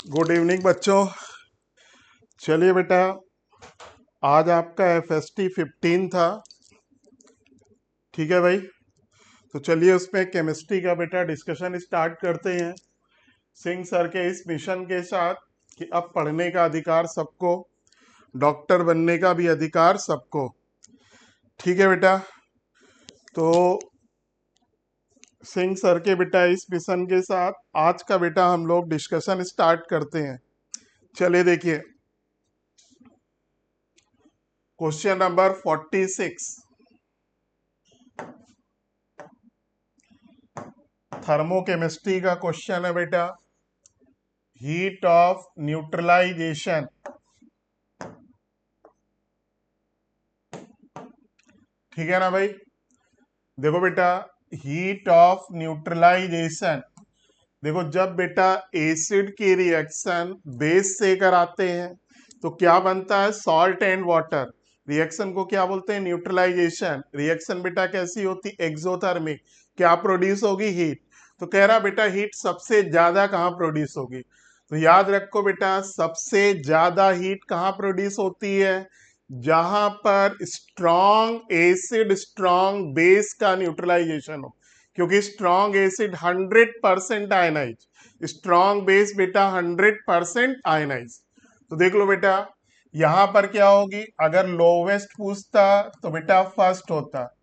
Good evening बच्चों। चलिए बेटा, आज आपका FST 15 था। ठीक है भाई, तो चलिए उसमें केमिस्ट्री का बेटा डिस्कशन स्टार्ट करते हैं सिंह सर के इस मिशन के साथ कि अब पढ़ने का अधिकार सबको, डॉक्टर बनने का भी अधिकार सबको। ठीक है बेटा, तो सिंह सर के बेटा इस मिशन के साथ आज का बेटा हम लोग डिस्कशन स्टार्ट करते हैं। चलिए देखिए, क्वेश्चन नंबर 46 थर्मोकेमिस्ट्री का क्वेश्चन है बेटा। हीट ऑफ न्यूट्रलाइजेशन, ठीक है ना भाई। देखो बेटा, हीट ऑफ न्यूट्रलाइजेशन, देखो जब बेटा एसिड की रिएक्शन बेस से कराते हैं तो क्या बनता है, सॉल्ट एंड वाटर। रिएक्शन को क्या बोलते हैं, न्यूट्रलाइजेशन। रिएक्शन बेटा कैसी होती, एक्सोथर्मिक। क्या प्रोड्यूस होगी, हीट। तो कह रहा बेटा हीट सबसे ज्यादा कहाँ प्रोड्यूस होगी, तो याद रखो बेटा सबसे ज्यादा हीट कहाँ प्रोड्यूस होती है, जहां पर स्ट्रॉन्ग एसिड स्ट्रॉन्ग बेस का न्यूट्रलाइजेशन हो। क्योंकि strong acid 100% ionize, strong base बेटा 100% आयनाइज। तो देख लो बेटा यहां पर क्या होगी, अगर लोवेस्ट पूछता तो बेटा फर्स्ट होता,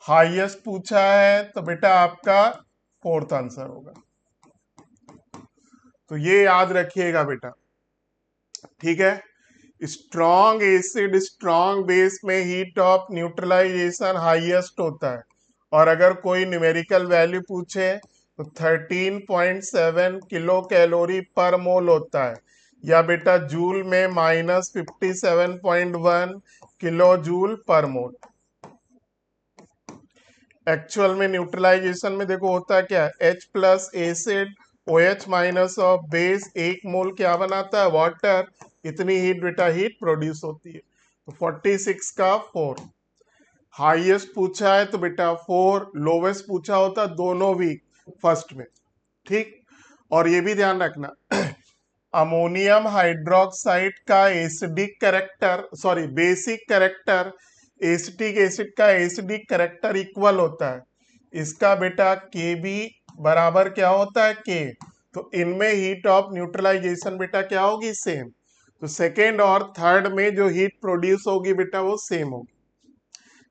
हाईएस्ट पूछा है तो बेटा आपका फोर्थ आंसर होगा। तो ये याद रखिएगा बेटा, ठीक है। स्ट्रॉन्ग एसिड स्ट्रॉन्ग बेस में हीट ऑफ न्यूट्रलाइजेशन हाईएस्ट होता है। और अगर कोई न्यूमेरिकल वैल्यू पूछे तो 13.7 किलो कैलोरी पर मोल होता है, या बेटा जूल में -57.1 किलो जूल पर मोल। एक्चुअल में न्यूट्रलाइजेशन में देखो होता क्या है, H plus acid OH minus of base, एक मोल क्या बनाता है, वाटर। इतनी हीट बेटा हीट प्रोड्यूस होती है। तो 46 का 4, हाईएस्ट पूछा है तो बेटा 4, लोवेस्ट पूछा होता दोनों वीक फर्स्ट में। ठीक, और ये भी ध्यान रखना अमोनियम हाइड्रोक्साइड का acidic character, sorry basic character acetic acid का एसिडिक कैरेक्टर इक्वल होता है। इसका बेटा के बी बराबर क्या होता है, के। तो इनमें हीट ऑफ न्यूट्रलाइजेशन बेटा क्या होगी, सेम। तो सेकेंड और थर्ड में जो हीट प्रोड्यूस होगी बेटा वो सेम होगी,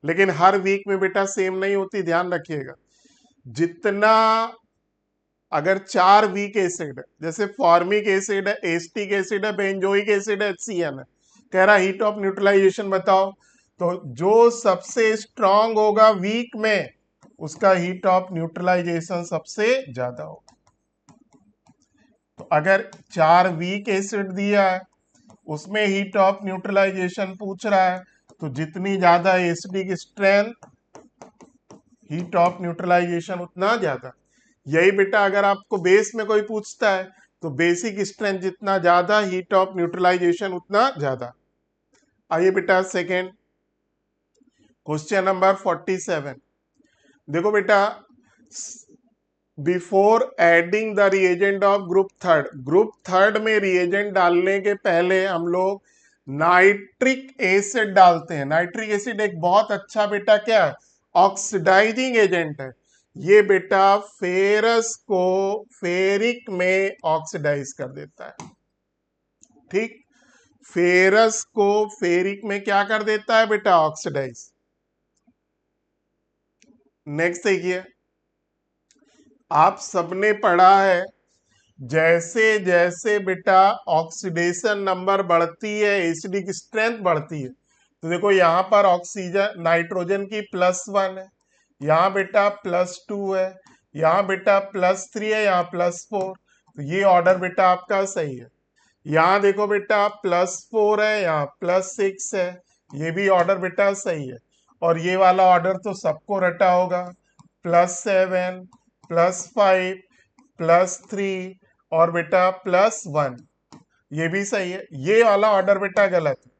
लेकिन हर वीक में बेटा सेम नहीं होती, ध्यान रखिएगा। जितना, अगर 4 वीक एसिड है, जैसे फॉर्मिक एसिड है, एस्टिक एसिड है, बेंजोइक एसिड है, HCN है, कह रहा हीट ऑफ न्यूट्रलाइजेशन बताओ, तो जो सबसे स्ट्रांग होगा वीक में उसका हीट ऑफ न्यूट्रलाइजेशन सबसे ज्यादा होगा। तो अगर 4 वीक एसिड दिया है उसमें हीट ऑफ न्यूट्रलाइजेशन पूछ रहा है, तो जितनी ज्यादा acidic strength heat of neutralization उतना ज्यादा। यही बेटा अगर आपको बेस में कोई पूछता है तो बेसिक स्ट्रेंथ जितना ज्यादा हीट ऑफ न्यूट्रलाइजेशन उतना ज्यादा। आइए बेटा सेकेंड, क्वेश्चन नंबर 47। देखो बेटा, before adding the reagent of group third में रिएजेंट डालने के पहले हम लोग नाइट्रिक एसिड डालते हैं। नाइट्रिक एसिड एक बहुत अच्छा बेटा क्या है, ऑक्सीडाइजिंग एजेंट है। ये बेटा फेरस को फेरिक में ऑक्सीडाइज कर देता है। ठीक, फेरस को फेरिक में क्या कर देता है बेटा, ऑक्सीडाइज। नेक्स्ट देखिए, आप सबने पढ़ा है जैसे जैसे बेटा ऑक्सीडेशन नंबर बढ़ती है एसिडिक स्ट्रेंथ बढ़ती है। तो देखो यहाँ पर ऑक्सीजन नाइट्रोजन की +1 है, यहाँ बेटा +2 है, यहाँ बेटा +3 है, यहाँ +4। तो ये ऑर्डर बेटा आपका सही है। यहाँ देखो बेटा +4 है, यहाँ +6 है, ये भी ऑर्डर बेटा सही है। और ये वाला ऑर्डर तो सबको रटा होगा, +7 +5 +3 और बेटा +1, ये भी सही है। ये वाला ऑर्डर बेटा गलत है,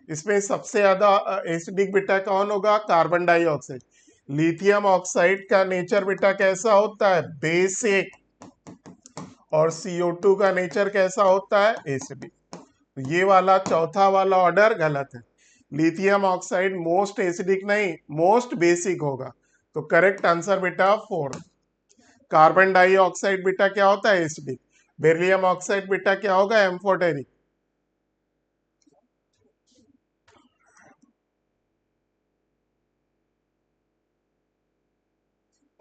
इसमें सबसे ज्यादा एसिडिक बेटा कौन होगा, कार्बन डाइऑक्साइड। लिथियम ऑक्साइड का नेचर बेटा कैसा होता है, बेसिक। और CO2 का नेचर कैसा होता है, एसिडिक। ये वाला चौथा वाला ऑर्डर गलत है। लिथियम ऑक्साइड मोस्ट एसिडिक नहीं, मोस्ट बेसिक होगा। तो करेक्ट आंसर बेटा 4। कार्बन डाइऑक्साइड बेटा क्या होता है, एसिडिक। बेरिलियम ऑक्साइड बेटा क्या होगा, एम्फोटेरिक।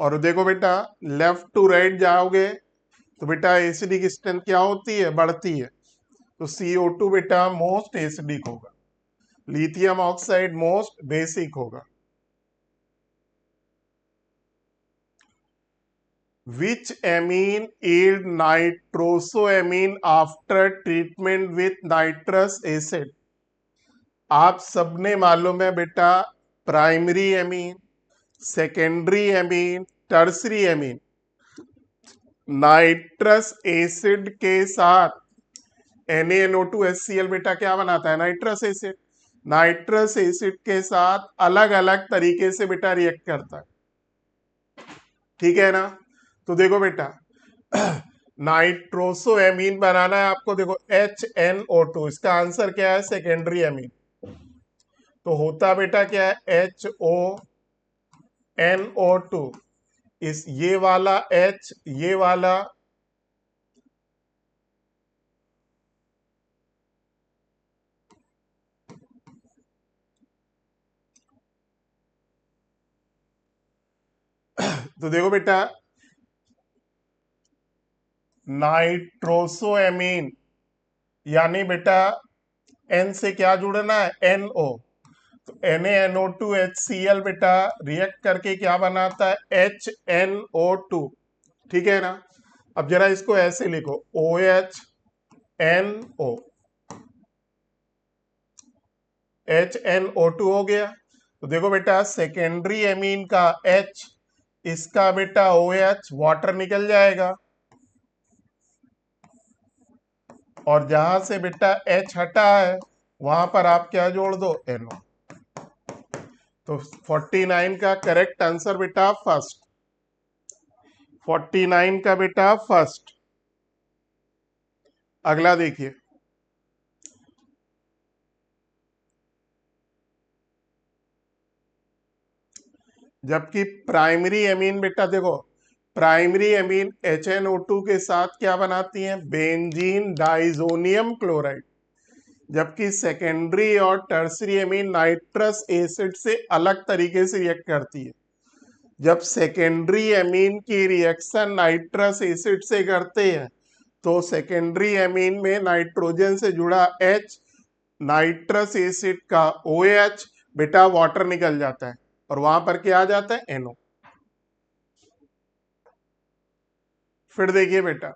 और देखो बेटा, लेफ्ट टू राइट जाओगे तो बेटा एसिडिक स्ट्रेंथ क्या होती है, बढ़ती है। तो CO2 बेटा मोस्ट एसिडिक होगा, लिथियम ऑक्साइड मोस्ट बेसिक होगा। Which amine yield nitrosoamine after treatment with nitrous acid? आप सबने मालूम है बेटा, primary amine, secondary amine, tertiary amine. Nitrous acid के साथ NaNO2HCl बेटा क्या बनाता है, नाइट्रस एसिड। नाइट्रस एसिड के साथ अलग अलग तरीके से बेटा रिएक्ट करता है, ठीक है ना। तो देखो बेटा, नाइट्रोसोएमीन बनाना है आपको, देखो HNO2, इसका आंसर क्या है, सेकेंडरी एमीन। तो होता बेटा क्या है, HONO2। इस ये वाला H, ये वाला तो देखो बेटा, नाइट्रोसोएमीन यानी बेटा N से क्या जुड़ना है, NO। तो NaNO2HCl बेटा रिएक्ट करके क्या बनाता है, HNO2, ठीक है ना। अब जरा इसको ऐसे लिखो, OHNO, HNO2 हो गया। तो देखो बेटा, सेकेंडरी एमीन का H, इसका बेटा OH, वाटर निकल जाएगा। और जहां से बेटा H हटा है वहां पर आप क्या जोड़ दो, NO। तो 49 का करेक्ट आंसर बेटा फर्स्ट, 49 का बेटा फर्स्ट। अगला देखिए, जबकि प्राइमरी एमीन बेटा देखो, प्राइमरी एमीन HNO2 के साथ क्या बनाती हैं, बेंजीन डाइजोनियम क्लोराइड। जबकि सेकेंडरी और टर्सरी एमीन नाइट्रस एसिड से अलग तरीके से रिएक्ट करती है। जब सेकेंडरी एमीन की रिएक्शन नाइट्रस एसिड से करते हैं तो सेकेंडरी एमीन में नाइट्रोजन से जुड़ा H, नाइट्रस एसिड का OH बेटा वाटर निकल जाता है और वहां पर क्या आ जाता है, NO। फिर देखिए बेटा,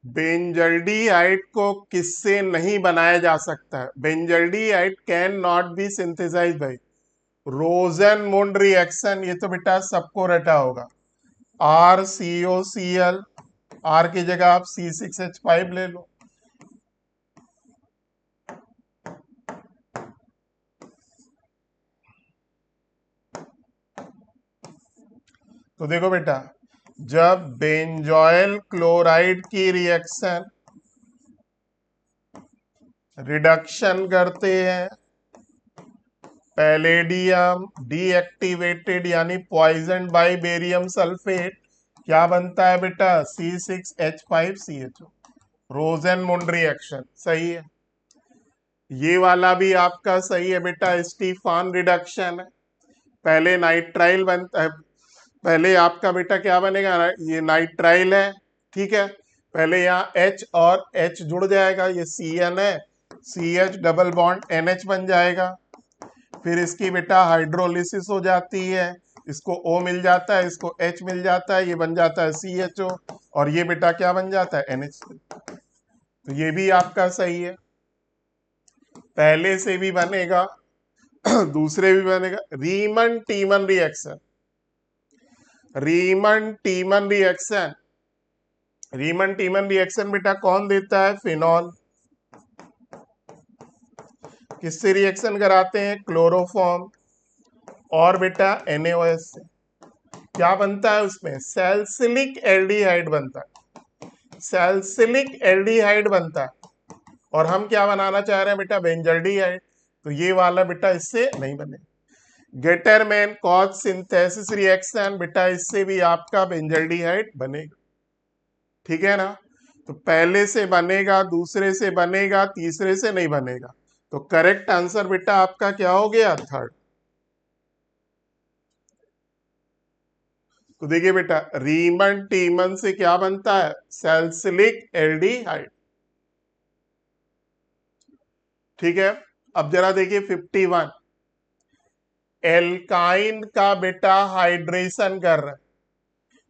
बेंजल्डिहाइड को किससे नहीं बनाया जा सकता है, benzaldehyde can not be synthesised by Rosenmund reaction. ये तो बेटा सबको रटा होगा, RCOCl, R की जगह आप C6H5 ले लो। तो देखो बेटा, जब बेंजोइल क्लोराइड की रिएक्शन रिडक्शन करते हैं पैलेडियम डीएक्टिवेटेड यानी पॉइजन बाय बेरियम सल्फेट, क्या बनता है बेटा, C6H5CHO, रोजन-मुंड रिएक्शन। सही है, ये वाला भी आपका सही है बेटा, स्टीफान रिडक्शन है। पहले नाइट्राइल बनता है, पहले आपका बेटा क्या बनेगा, ये नाइट्राइल है, ठीक है। पहले यहाँ H और H जुड़ जाएगा, ये CN है, CH डबल बॉन्ड NH बन जाएगा। फिर इसकी बेटा हाइड्रोलिसिस हो जाती है, इसको O मिल जाता है, इसको H मिल जाता है, ये बन जाता है CHO, और ये बेटा क्या बन जाता है, NH। तो ये भी आपका सही है, पहले से भी बनेगा दूसरे भी बनेगा। रीमन टीमन रिएक्शन, रीमन टीमन रिएक्शन, रीमन टीमन रिएक्शन बेटा कौन देता है, फिनॉल। किससे रिएक्शन कराते हैं, क्लोरोफॉर्म और बेटा NaOH से। क्या बनता है उसमें? सैलिसिलिक एल्डिहाइड बनता है, सैलिसिलिक एल्डिहाइड बनता है। और हम क्या बनाना चाह रहे हैं बेटा? बेंजल्डिहाइड। तो ये वाला बेटा इससे नहीं बने। गेटरमैन कॉज सिंथेसिस रिएक्शन, बेटा इससे भी आपका बेंजल्डिहाइड बनेगा। ठीक है ना? तो पहले से बनेगा, दूसरे से बनेगा, तीसरे से नहीं बनेगा। तो करेक्ट आंसर बेटा आपका क्या हो गया? थर्ड। तो देखिए बेटा, रीमन टीमन से क्या बनता है? Salicylic aldehyde. ठीक है। अब जरा देखिए 51, एल्काइन का बेटा हाइड्रेशन कर रहा है।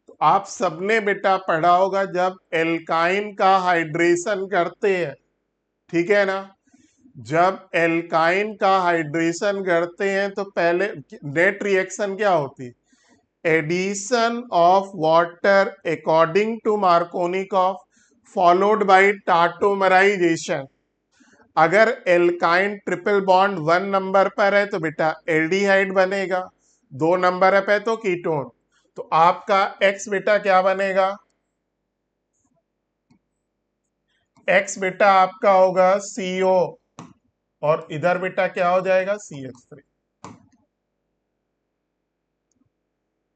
तो आप सबने बेटा पढ़ा होगा जब एल्काइन का हाइड्रेशन करते हैं, ठीक है ना? जब एल्काइन का हाइड्रेशन करते हैं तो पहले नेट रिएक्शन क्या होती? Addition of water according to Markovnikov followed by tautomerisation. अगर एल्काइन ट्रिपल बॉन्ड 1 नंबर पर है तो बेटा एल्डिहाइड बनेगा, 2 नंबर पे तो कीटोन। तो आपका एक्स बेटा क्या बनेगा? एक्स बेटा आपका होगा CO, और इधर बेटा क्या हो जाएगा? CH3।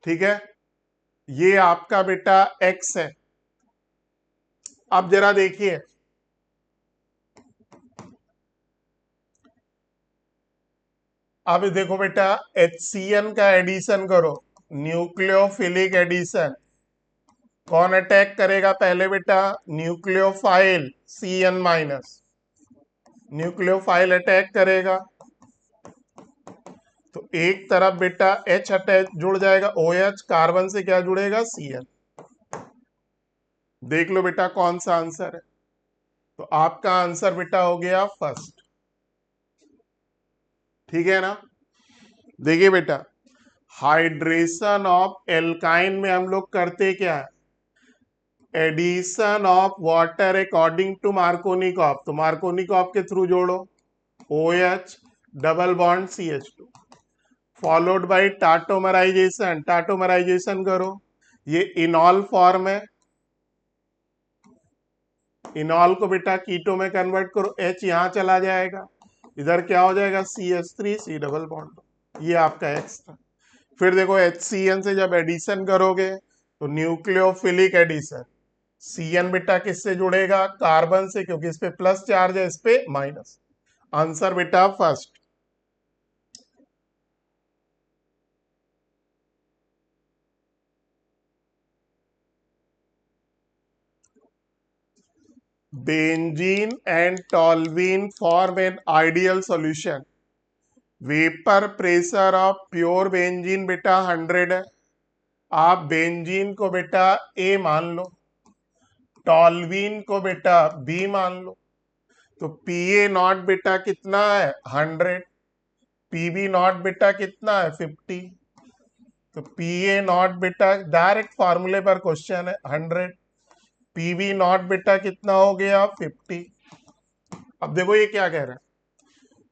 ठीक है, ये आपका बेटा एक्स है। अब जरा देखिए, अब देखो बेटा, HCN का एडिशन करो, न्यूक्लियोफिलिक एडिशन। कौन अटैक करेगा पहले बेटा? न्यूक्लियोफाइल CN-, न्यूक्लियोफाइल अटैक करेगा। तो एक तरफ बेटा H अटैच जुड़ जाएगा, OH, कार्बन से क्या जुड़ेगा? CN। देख लो बेटा कौन सा आंसर है। तो आपका आंसर बेटा हो गया फर्स्ट। ठीक है ना? देखिए बेटा, हाइड्रेशन ऑफ एल्काइन में हम लोग करते क्या है? Addition of water according to Markovnikov. तो मार्कोनिकॉफ के थ्रू जोड़ो, OH double bond CH2, followed by tautomerisation. Tautomerisation करो, ये इनॉल फॉर्म है, इनॉल को बेटा कीटो में कन्वर्ट करो, H यहां चला जाएगा, इधर क्या हो जाएगा? CH3 C double bond. ये आपका X था। फिर देखो HCN से जब एडिशन करोगे तो न्यूक्लियोफिलिक एडिशन, CN बेटा किससे जुड़ेगा? कार्बन से, क्योंकि इस पे प्लस चार्ज है, इस पे माइनस। आंसर बेटा first. Benzene and toluene form an ideal solution. Vapour pressure of pure benzene बेटा 100 है। आप बेंजीन को बेटा A मान लो, टॉल्वीन को बेटा B मान लो। तो PA0 बेटा कितना है? 100। PB0 बेटा कितना है? 50। तो PA0 बेटा डायरेक्ट फार्मूले पर क्वेश्चन है, 100। PB0 बेटा कितना हो गया? 50। अब देखो ये क्या कह रहा है,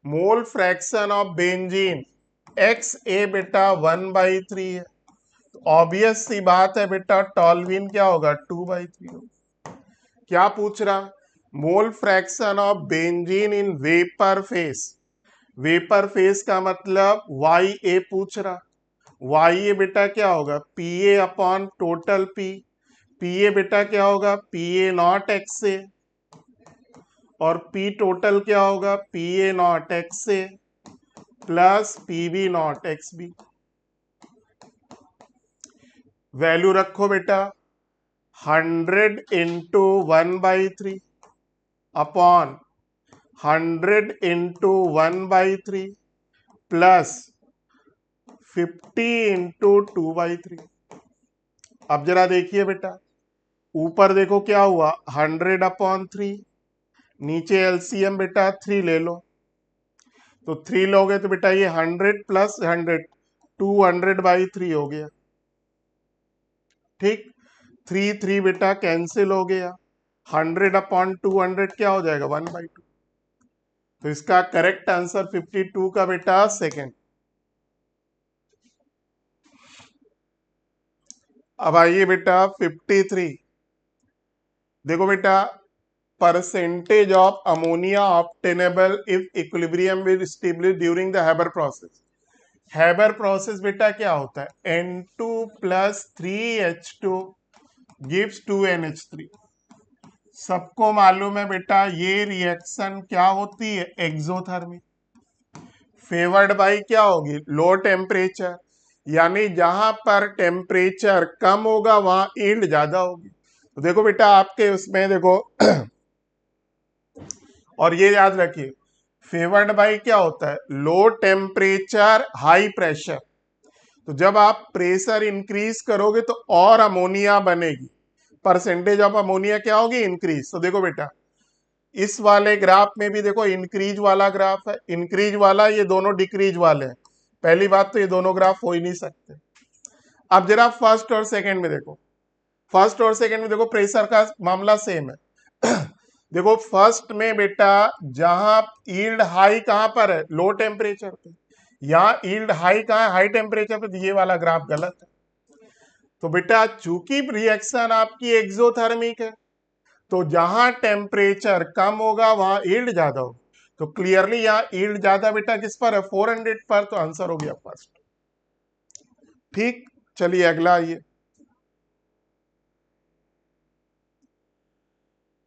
mole fraction of benzene XA बेटा 1/3 है। ऑब्वियस सी बात है बेटा, टॉल्वीन क्या होगा? 2/3 होगा। क्या पूछ रहा? Mole fraction of benzene in vapour face. Vapour face का मतलब YA पूछ रहा। YA बेटा क्या होगा? PA upon total P। PA बेटा क्या होगा? PA0 XA, और P टोटल क्या होगा? PA0 XA plus PB0 XB। Value रखो बेटा, 100 into 1/3 upon 100 into 1/3 plus 50 into 2/3। अब जरा देखिए बेटा, ऊपर देखो क्या हुआ, 100/3, नीचे LCM बेटा 3 ले लो। तो 3 लोगे तो बेटा ये 100 प्लस 100, 200/3 हो गया। ठीक, 3 बेटा कैंसिल हो गया, 100/200 क्या हो जाएगा? 1/2। तो इसका करेक्ट आंसर 52 का बेटा सेकेंड। अब आइए बेटा 53। देखो बेटा, percentage of ammonia obtainable if equilibrium will establish during the Haber process. Haber process बेटा क्या होता है, N2 plus 3H2 gives 2NH3। सबको मालूम है बेटा ये रिएक्शन क्या होती है, एक्सोथर्मिक। फेवर्ड बाई क्या होगी, लो टेम्परेचर, यानी जहां पर टेम्परेचर कम होगा वहां यील्ड ज्यादा होगी। तो देखो बेटा आपके उसमें देखो और ये याद रखिए, फेवर्ड बाई क्या होता है, लो टेम्परेचर हाई प्रेशर। तो जब आप प्रेशर इंक्रीज करोगे तो और अमोनिया बनेगी, परसेंटेज ऑफ अमोनिया क्या होगी, इंक्रीज। तो देखो बेटा इस वाले ग्राफ में भी देखो इंक्रीज वाला ग्राफ है, इंक्रीज वाला, ये दोनों डिक्रीज वाले हैं। पहली बात तो ये दोनों ग्राफ हो ही नहीं सकते। अब जरा फर्स्ट और सेकंड में देखो, फर्स्ट और सेकंड में देखो प्रेशर का मामला सेम है। देखो फर्स्ट में बेटा जहां यील्ड हाई कहां पर है, लो टेम्परेचर पे, यहाँ यील्ड हाई कहां है, हाई टेम्परेचर पे। तो ये वाला ग्राफ गलत है। तो बेटा चूंकि रिएक्शन आपकी एक्सोथर्मिक है, तो जहां टेम्परेचर कम होगा वहां यील्ड ज्यादा होगा। तो क्लियरली यहाँ यील्ड ज्यादा बेटा किस पर है, 400 पर। तो आंसर हो गया फर्स्ट। ठीक, चलिए अगला आइए।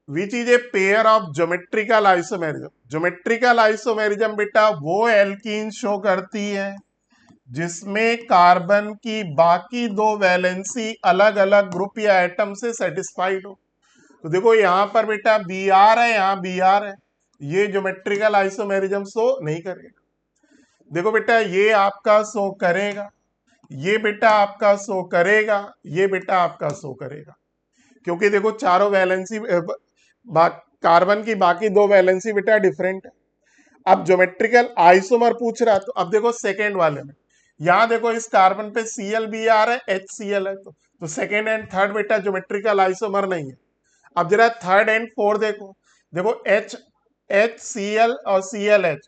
Which is a pair of geometrical isomerism. Geometrical isomerism बेटा वो एल्कीन शो करती है जिसमें कार्बन की बाकी दो वैलेंसी अलग अलग ग्रुप या एटम से सेटिस्फाइड हो। तो देखो यहां पर बेटा बी आर है, यहाँ बी आर है, ये ज्योमेट्रिकल आइसोमेरिज्म शो नहीं करेगा। देखो बेटा ये आपका शो करेगा, ये बेटा आपका शो करेगा, ये बेटा आपका शो करेगा, क्योंकि देखो चारों वैलेंसी कार्बन की बाकी दो वैलेंसी बेटा डिफरेंट है। अब ज्योमेट्रिकल आइसोमर पूछ रहा, तो अब देखो सेकेंड वाले में, यहां देखो इस कार्बन पे Cl भी आ रहा है, HCl है, तो सेकेंड एंड थर्ड बेटा ज्योमेट्रिकल आइसोमर नहीं है। अब जरा थर्ड एंड फोर्थ देखो, देखो HCl और ClH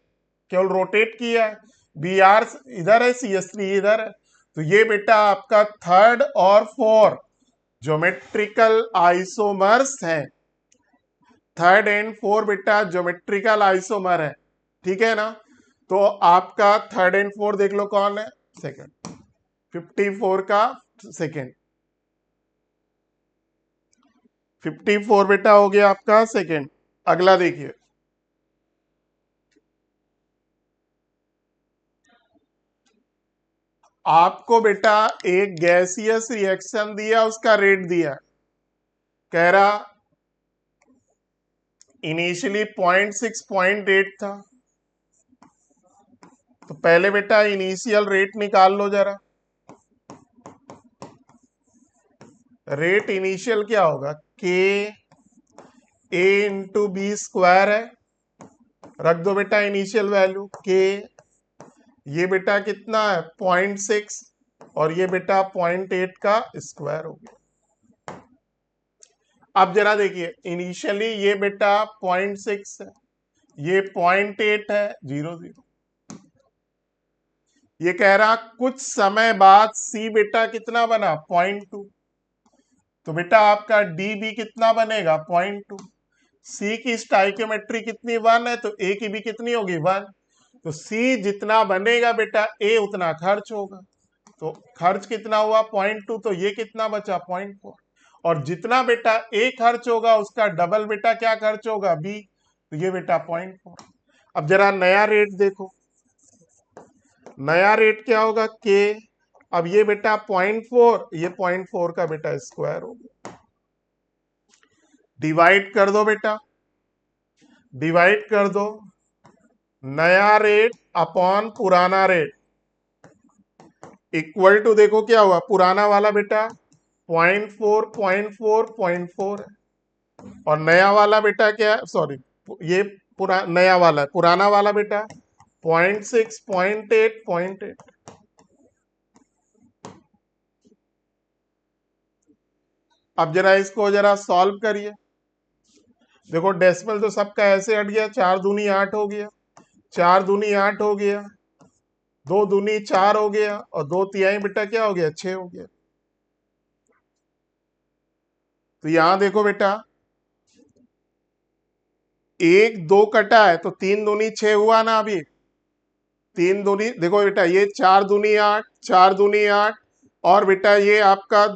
केवल रोटेट किया है, Br इधर है, CH3 इधर है। तो ये बेटा आपका थर्ड और फोर्थ ज्योमेट्रिकल आइसोमर्स है। थर्ड एंड फोर बेटा ज्योमेट्रिकल आइसोमर है, ठीक है ना। तो आपका थर्ड एंड फोर देख लो कौन है, सेकंड, 54 का सेकंड, 54 बेटा हो गया आपका सेकंड। अगला देखिए, आपको बेटा एक गैसियस रिएक्शन दिया, उसका रेट दिया, कह रहा इनिशियली 0.6 0.8 था। तो पहले बेटा इनिशियल रेट निकाल लो जरा। रेट इनिशियल क्या होगा, के ए इंटू बी स्क्वायर है, रख दो बेटा इनिशियल वैल्यू के। ये बेटा कितना है 0.6, और ये बेटा 0.8 का स्क्वायर हो गया। अब जरा देखिए इनिशियली ये बेटा 0.6 है, ये 0.8 है, 0 0। ये कह रहा कुछ समय बाद सी बेटा कितना बना 0.2। तो बेटा आपका डी भी कितना बनेगा 0.2। सी की स्टाइक्योमेट्री कितनी 1 है, तो ए की भी कितनी होगी 1। तो सी जितना बनेगा बेटा ए उतना खर्च होगा। तो खर्च कितना हुआ 0.2, तो ये कितना बचा 0.4। और जितना बेटा ए खर्च होगा उसका डबल बेटा क्या खर्च होगा बी, तो ये बेटा 0.4। अब जरा नया रेट देखो, नया रेट क्या होगा के। अब ये बेटा 0.4, ये 0.4 का बेटा स्क्वायर हो गया। डिवाइड कर दो बेटा, डिवाइड कर दो, नया रेट अपॉन पुराना रेट इक्वल टू, देखो क्या हुआ, पुराना वाला बेटा 0.4 0.4 0.4 है, और नया वाला बेटा क्या है, सॉरी ये नया वाला है, पुराना वाला बेटा 0.6 0.8 0.8। अब जरा इसको जरा सॉल्व करिए। देखो डेसिमल तो सबका ऐसे हट गया, 4 दूनी 8 हो गया, 4 दूनी 8 हो गया, 2 दूनी 4 हो गया, और 2 तिहाई बेटा क्या हो गया 6 हो गया। तो यहां देखो बेटा, एक दो कटा है तो तीन दूनी छह हुआ ना अभी। तीन दूनी देखो बेटा, ये चार दूनी आठ, चार दूनी आठ, और बेटा ये आपका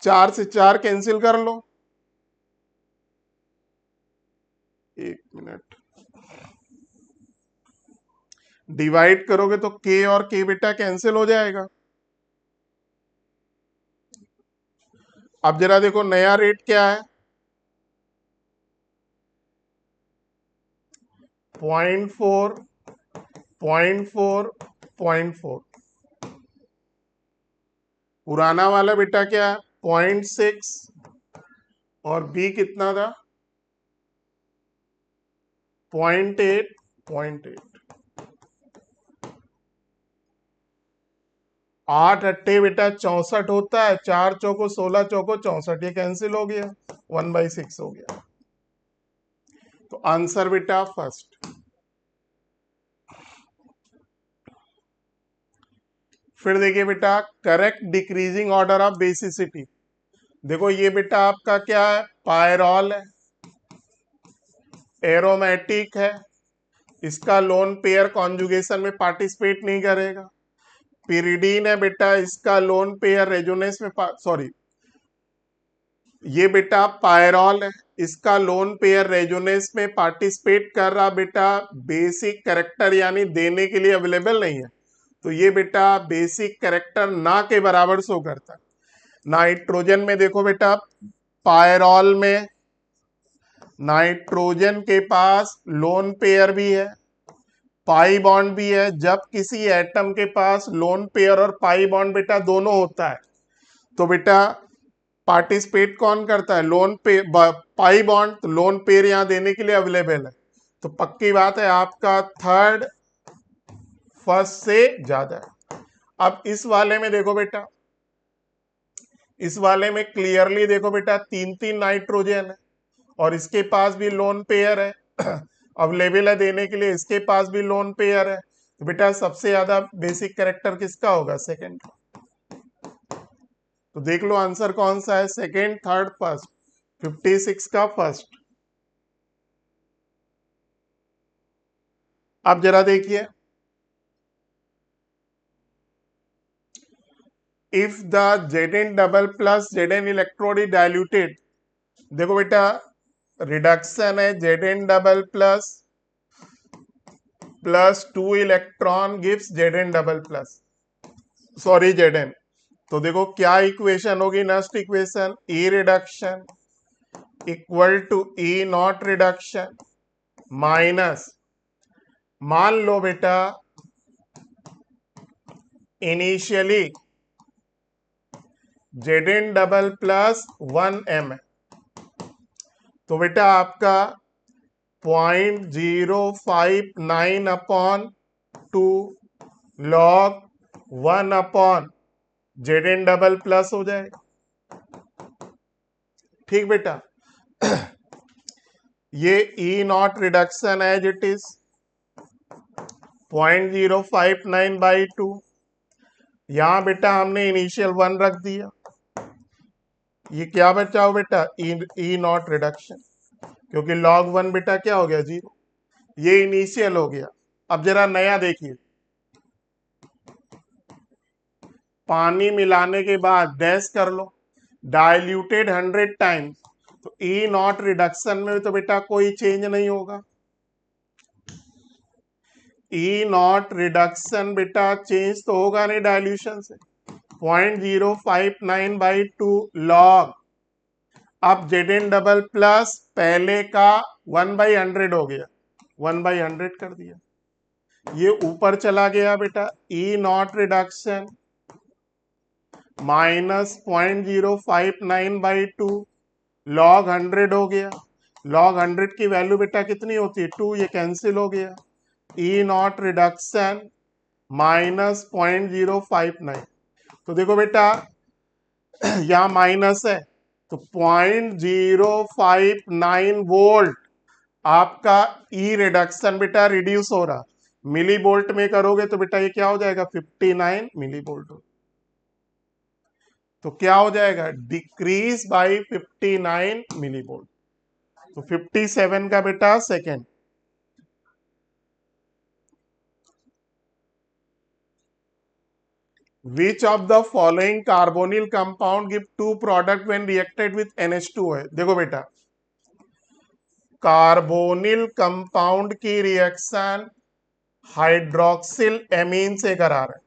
चार से चार कैंसिल कर लो। एक मिनट, डिवाइड करोगे तो के और के बेटा कैंसिल हो जाएगा। अब जरा देखो नया रेट क्या है, 0.4, 0.4, 0.4। पुराना वाला बेटा क्या है, 0.6, और बी कितना था, 0.8, 0.8। आठ अट्ठे बेटा 64 होता है, चार चौको 16, चौको 64, ये कैंसिल हो गया, 1/6 हो गया। तो आंसर बेटा फर्स्ट। फिर देखिए बेटा, correct decreasing order of basicity. देखो ये बेटा आपका क्या है, पायरॉल है, एरोमेटिक है, इसका लोन पेयर कॉन्जुगेशन में पार्टिसिपेट नहीं करेगा। पिरिडीन है बेटा, इसका लोन पेयर रेजोनेंस में सॉरी, ये बेटा पायरॉल है, इसका लोन पेयर रेजोनेंस में पार्टिसिपेट कर रहा बेटा, बेसिक कैरेक्टर यानी देने के लिए अवेलेबल नहीं है, तो ये बेटा बेसिक कैरेक्टर ना के बराबर शो करता है। नाइट्रोजन में देखो बेटा, पायरॉल में नाइट्रोजन के पास लोन पेयर भी है, पाई बॉन्ड भी है। जब किसी एटम के पास लोन पेयर और पाई बॉन्ड बेटा दोनों होता है, तो बेटा पार्टिसिपेट कौन करता है, लोन पे पाई बॉन्ड, तो लोन पेयर यहां देने के लिए अवेलेबल है, तो पक्की बात है आपका थर्ड फर्स्ट से ज्यादा है। अब इस वाले में देखो बेटा, इस वाले में क्लियरली देखो बेटा, तीन तीन नाइट्रोजन है और इसके पास भी लोन पेयर है, अवेलेबल है देने के लिए, इसके पास भी लोन पेयर है, तो बेटा सबसे ज्यादा बेसिक कैरेक्टर किसका होगा, सेकंड। तो देख लो आंसर कौन सा है, सेकंड, थर्ड, फर्स्ट, 56 का फर्स्ट। अब जरा देखिए, if the Zn double plus Zn electrode is diluted. देखो बेटा, रिडक्शन है, Zn double plus plus 2 electron gives Zn double plus, sorry Zn। तो देखो क्या इक्वेशन होगी, next equation, E reduction equal to E not reduction minus, मान लो बेटा initially Zn double plus 1m है, तो बेटा आपका 0.059 upon 2 log 1 upon Zn double plus हो जाएगा। ठीक बेटा, ये E not reduction as it is 0.059/2, यहां बेटा हमने इनिशियल 1 रख दिया, ये क्या बचाओ बेटा, ई नॉट रिडक्शन, क्योंकि log 1 बेटा क्या हो गया, 0, ये इनिशियल हो गया। अब जरा नया देखिए, पानी मिलाने के बाद डैश कर लो, डाइल्यूटेड 100 टाइम्स, तो ई नॉट रिडक्शन में तो बेटा कोई चेंज नहीं होगा, ई नॉट रिडक्शन बेटा चेंज तो होगा नहीं डाइल्यूशन से, 0.059/2 लॉग, अब Zn डबल प्लस पहले का 1/100 हो गया, 1/100 कर दिया, ये ऊपर चला गया बेटा, ई नॉट रिडक्शन माइनस 0.059/2 लॉग 100 हो गया, लॉग 100 की वैल्यू बेटा कितनी होती है, 2, ये कैंसिल हो गया, ई नॉट रिडक्शन माइनस 0.059। तो देखो बेटा यहां माइनस है, तो 0.059 वोल्ट आपका ई रिडक्शन बेटा रिड्यूस हो रहा, मिली वोल्ट में करोगे तो बेटा ये क्या हो जाएगा, 59 मिली वोल्ट। तो क्या हो जाएगा, डिक्रीज बाय 59 मिलीवोल्ट। तो 57 का बेटा second. Which of the following carbonyl compound give two product when reacted with NH2 है। देखो बेटा, कार्बोनिल कंपाउंड की रिएक्शन हाइड्रोक्सिल एमीन से करा रहे हैं।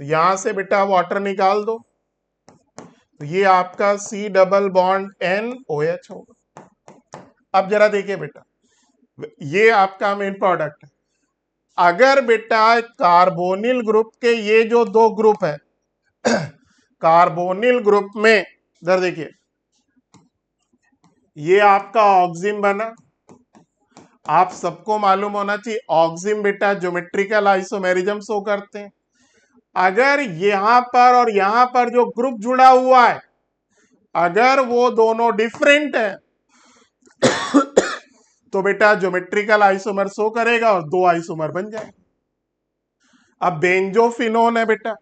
यहां से बेटा वाटर निकाल दो, तो ये आपका C डबल बॉन्ड NOH होगा। अब जरा देखिए बेटा, ये आपका मेन प्रोडक्ट है। अगर बेटा कार्बोनिल ग्रुप के ये जो दो ग्रुप है, कार्बोनिल ग्रुप में इधर देखिए, ये आपका ऑक्सिम बना। आप सबको मालूम होना चाहिए ऑक्सिम बेटा ज्योमेट्रिकल आइसोमेरिज्म शो करते हैं। अगर यहां पर और यहां पर जो ग्रुप जुड़ा हुआ है, अगर वो दोनों डिफरेंट है तो बेटा ज्योमेट्रिकल आइसोमर शो करेगा और दो आइसोमर बन जाएगा। अब बेंजोफिनोन है बेटा,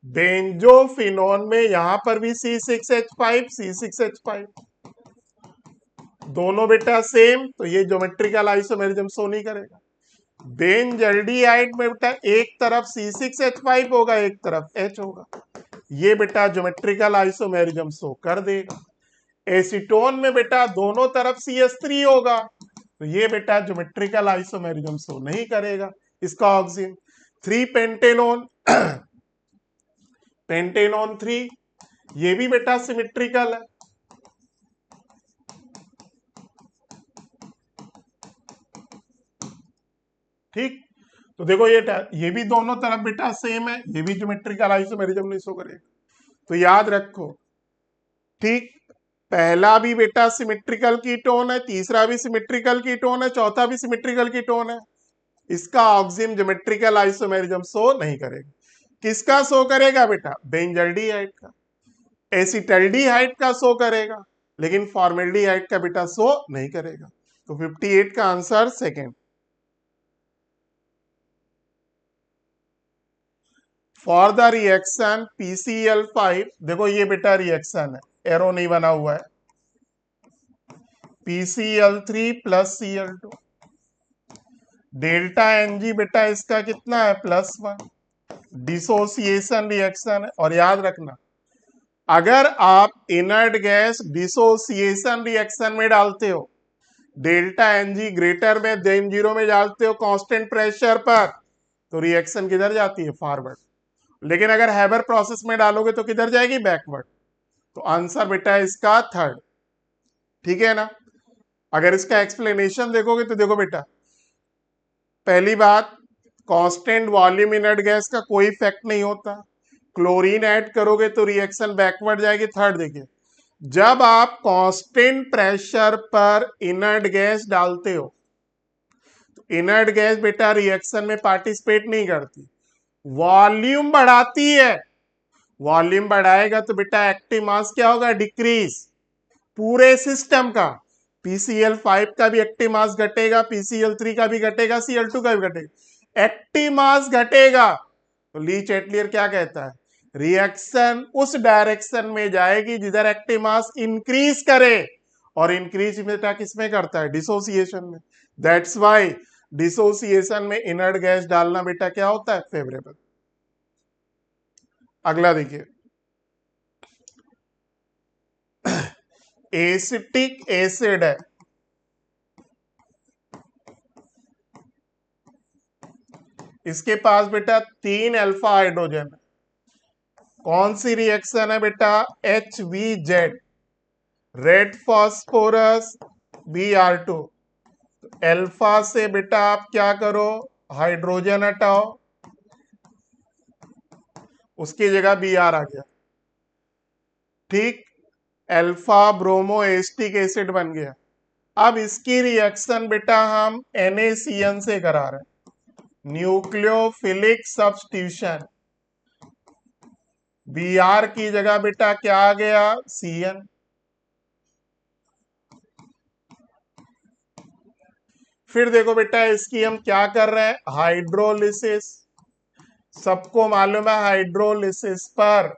बेंजोफिनोन में यहां पर भी C6H5 C6H5 दोनों बेटा सेम, तो ये ज्योमेट्रिकल आइसोमेरिज्म शो नहीं करेगा। बेंजल्डिहाइड में बेटा एक तरफ C6H5 होगा, एक तरफ H होगा, ये बेटा ज्योमेट्रिकल आइसोमेरिज्म शो कर देगा। एसीटोन में बेटा दोनों तरफ CH3 होगा, तो ये बेटा ज्योमेट्रिकल आइसोमेरिज्म शो नहीं करेगा। इसका ऑक्सिन 3 पेंटेनोन पेंटेनोन 3, ये भी बेटा सिमेट्रिकल है। ठीक, तो देखो ये भी दोनों तरफ बेटा सेम है, ये भी ज्योमेट्रिकल आइसोमेरिज्म नहीं शो करेगा। तो याद रखो, ठीक, पहला भी बेटा सिमेट्रिकल कीटोन है, तीसरा भी सिमेट्रिकल कीटोन है, चौथा भी सिमेट्रिकल कीटोन है। इसका ऑक्सिम ज्योमेट्रिकल आइसोमेरिज्म शो नहीं करेगा। किसका शो करेगा बेटा, बेंजल्डिहाइड का। एसिटल्डिहाइड का शो करेगा, लेकिन फॉर्मेल्डिहाइड का बेटा शो नहीं करेगा। तो 58 का answer second. For the reaction PCl5, देखो ये बेटा रिएक्शन है, एरो नहीं बना हुआ है, PCl3 plus Cl2, delta Ng बेटा इसका कितना है, +1। डिसोसिएशन रिएक्शन है, और याद रखना अगर आप इनर्ट गैस डिसोसिएशन रिएक्शन में डालते हो, डेल्टा Ng ग्रेटर में देन 0 में डालते हो कांस्टेंट प्रेशर पर, तो रिएक्शन किधर जाती है, फॉरवर्ड। लेकिन अगर हैबर प्रोसेस में डालोगे तो किधर जाएगी, बैकवर्ड। तो आंसर बेटा इसका थर्ड। ठीक है ना। अगर इसका एक्सप्लेनेशन देखोगे तो देखो बेटा, पहली बात, कांस्टेंट वॉल्यूम इनर्ट गैस का कोई इफेक्ट नहीं होता। क्लोरीन ऐड करोगे तो रिएक्शन बैकवर्ड जाएगी। थर्ड देखिए, जब आप कांस्टेंट प्रेशर पर इनर्ट गैस डालते हो, तो इनर्ट गैस बेटा रिएक्शन में पार्टिसिपेट नहीं करती, वॉल्यूम बढ़ाती है। वॉल्यूम बढ़ाएगा तो बेटा एक्टिव मास क्या होगा, डिक्रीज। पूरे सिस्टम का PCl5 का भी एक्टिव मास घटेगा, PCl3 का भी घटेगा, Cl2 का भी घटेगा, एक्टिव मास घटेगा। तो लीच एटलियर क्या कहता है, रिएक्शन उस डायरेक्शन में जाएगी जिधर एक्टिव मास इंक्रीज करे, और इंक्रीज बेटा किसमें करता है, डिसोसिएशन में। दैट्स वाई डिसोसिएशन में इनर्ट गैस डालना बेटा क्या होता है, फेवरेबल। अगला देखिए, एसिटिक एसिड है, इसके पास बेटा 3 अल्फा हाइड्रोजन है। कौन सी रिएक्शन है बेटा, HVZ, red phosphorus Br2। Alpha से बेटा आप क्या करो, हाइड्रोजन हटाओ, उसकी जगह Br आ गया। ठीक, अल्फा ब्रोमो एस्टिक एसिड बन गया। अब इसकी रिएक्शन बेटा हम NaCN से करा रहे हैं, न्यूक्लियोफिलिक सब्स्टिट्यूशन। Br की जगह बेटा क्या आ गया, CN। फिर देखो बेटा इसकी हम क्या कर रहे हैं, हाइड्रोलिसिस। सबको मालूम है हाइड्रोलिसिस पर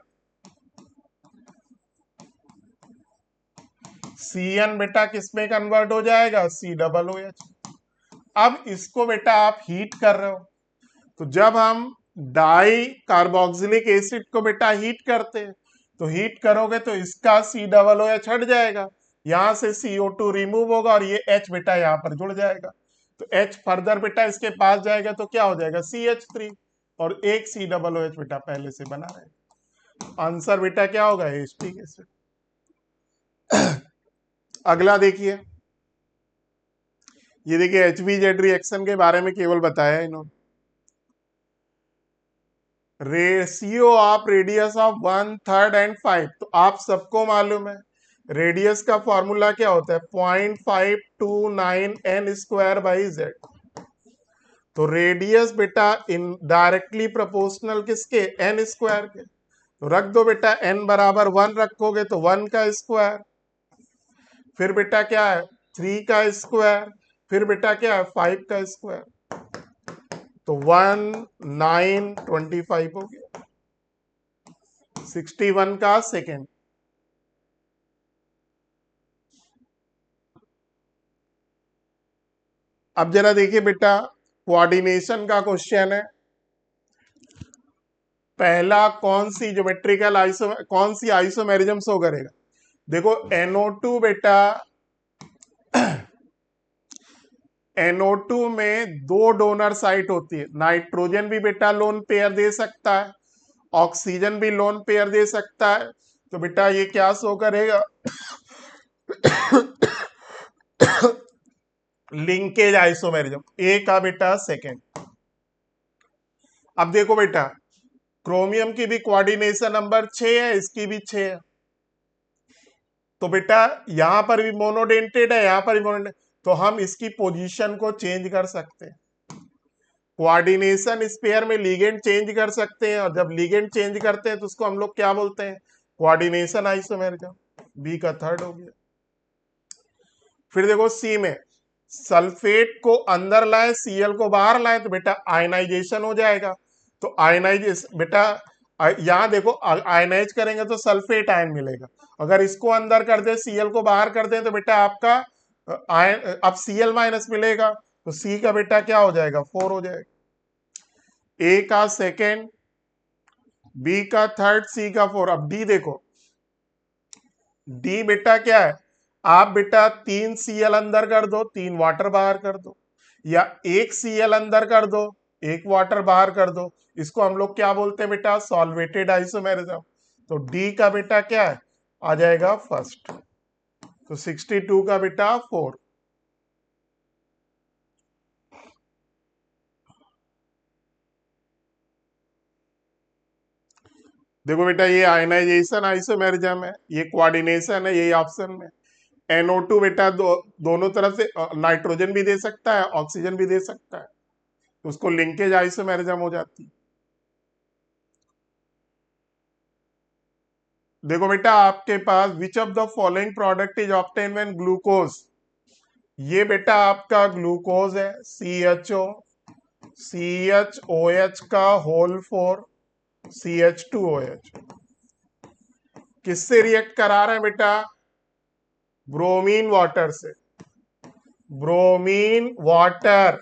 CN बेटा किसमें कन्वर्ट हो जाएगा, COOH। अब इसको बेटा आप हीट कर रहे हो, तो जब हम डाई कार्बोक्सिलिक एसिड को बेटा हीट करते हैं, तो हीट करोगे तो इसका COOH हट जाएगा, यहां से CO2 रिमूव होगा और ये H बेटा यहां पर जुड़ जाएगा, तो H फर्दर बेटा इसके पास जाएगा तो क्या हो जाएगा, CH3, और एक COOH बेटा पहले से बना रहेगा। आंसर बेटा क्या होगा, एसिटिक एसिड। अगला देखिए, ये देखिए HBZ रिएक्शन के बारे में केवल बताया है इन्होंने। Ratio of radius of 1/3 and 5, तो आप सबको मालूम है रेडियस का फॉर्मूला क्या होता है, 0.529n² Z। तो रेडियस बेटा इन डायरेक्टली प्रोपोर्शनल किसके, n² के, तो रख दो बेटा n बराबर 1 रखोगे तो 1 का स्क्वायर, फिर बेटा क्या है 3 का स्क्वायर, फिर बेटा क्या है 5 का स्क्वायर, तो 1925 हो गया, 61 का सेकेंड। अब जरा देखिए बेटा, कोऑर्डिनेशन का क्वेश्चन है। पहला कौन सी ज्योमेट्रिकल कौन सी आइसोमेरिज्म शो करेगा, देखो NO2 बेटा, NO2 में दो डोनर साइट होती है, नाइट्रोजन भी बेटा लोन पेयर दे सकता है, ऑक्सीजन भी लोन पेयर दे सकता है, तो बेटा ये क्या शो करेगा, लिंकेज आइसोमेरिज्म, ए का बेटा सेकेंड। अब देखो बेटा, क्रोमियम की भी कोऑर्डिनेशन नंबर 6 है, इसकी भी 6 है, तो बेटा यहां पर भी मोनोडेंटेड है, यहां पर भी मोनोडेंटेड, तो हम इसकी पोजीशन को चेंज कर सकते हैं, कोऑर्डिनेशन स्पेयर में लिगेंड चेंज कर सकते हैं, और जब लिगेंड चेंज करते हैं तो उसको हम लोग क्या बोलते हैं, कोऑर्डिनेशन आइसोमेरिज्म। बी का थर्ड हो गया। फिर देखो सी में, सल्फेट को अंदर लाए Cl को बाहर लाए तो बेटा आयनाइजेशन हो जाएगा, तो आयनाइजेशन बेटा यहां देखो आयनाइज करेंगे तो सल्फेट आयन मिलेगा, अगर इसको अंदर कर दे Cl को बाहर कर दे तो बेटा आपका आयन अब Cl- मिलेगा, तो C का बेटा क्या हो जाएगा 4 हो जाएगा। ए का सेकेंड, बी का थर्ड, सी का 4। अब डी देखो, डी बेटा क्या है, आप बेटा 3 Cl अंदर कर दो 3 वाटर बाहर कर दो, या 1 Cl अंदर कर दो 1 वाटर बाहर कर दो, इसको हम लोग क्या बोलते हैं बेटा, सॉल्वेटेड आइसोमेरिज्म। तो डी का बेटा क्या है, आ जाएगा फर्स्ट, तो 62 का बेटा 4। देखो बेटा ये आयनाइजेशन आइसोमेरिज्म है, ये कोऑर्डिनेशन है, यही ऑप्शन में। NO2 बेटा दोनों तरफ से नाइट्रोजन भी दे सकता है ऑक्सीजन भी दे सकता है, तो उसको लिंकेज आइसोमेरिज्म हो जाती है। देखो बेटा आपके पास which of the following product is obtain when glucose, ये बेटा आपका ग्लूकोज है, CHOH का होल 4 CH2OH, किससे रिएक्ट करा रहे हैं बेटा, ब्रोमीन वाटर से, ब्रोमीन वाटर,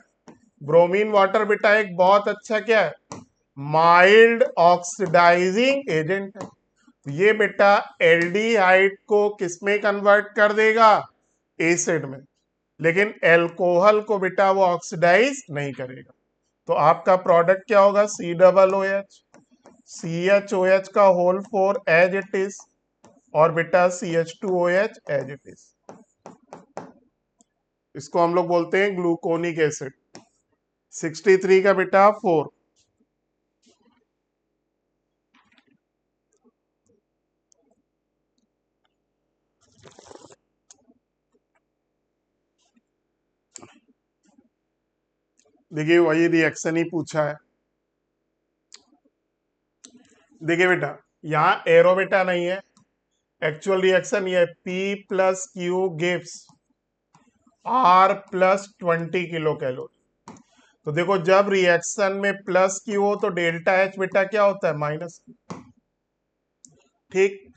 ब्रोमीन वाटर बेटा एक बहुत अच्छा क्या है, माइल्ड ऑक्सीडाइजिंग एजेंट है, ये बेटा एल्डिहाइड को किसमें कन्वर्ट कर देगा, एसिड में, लेकिन एल्कोहल को बेटा वो ऑक्सीडाइज नहीं करेगा, तो आपका प्रोडक्ट क्या होगा, COOH, CHOH का होल 4 एज इट इज, और बेटा CH2OH एज इट इज, इसको हम लोग बोलते हैं ग्लूकोनिक एसिड। 63 का बेटा 4। देखिए वही रिएक्शन ही पूछा है। देखिए बेटा यहां एरो बेटा नहीं है, एक्चुअल रिएक्शन ये P+Q gives R + 20 kilo calorie, तो देखो जब रिएक्शन में प्लस क्यू हो तो डेल्टा एच बेटा क्या होता है, माइनस क्यू। ठीक।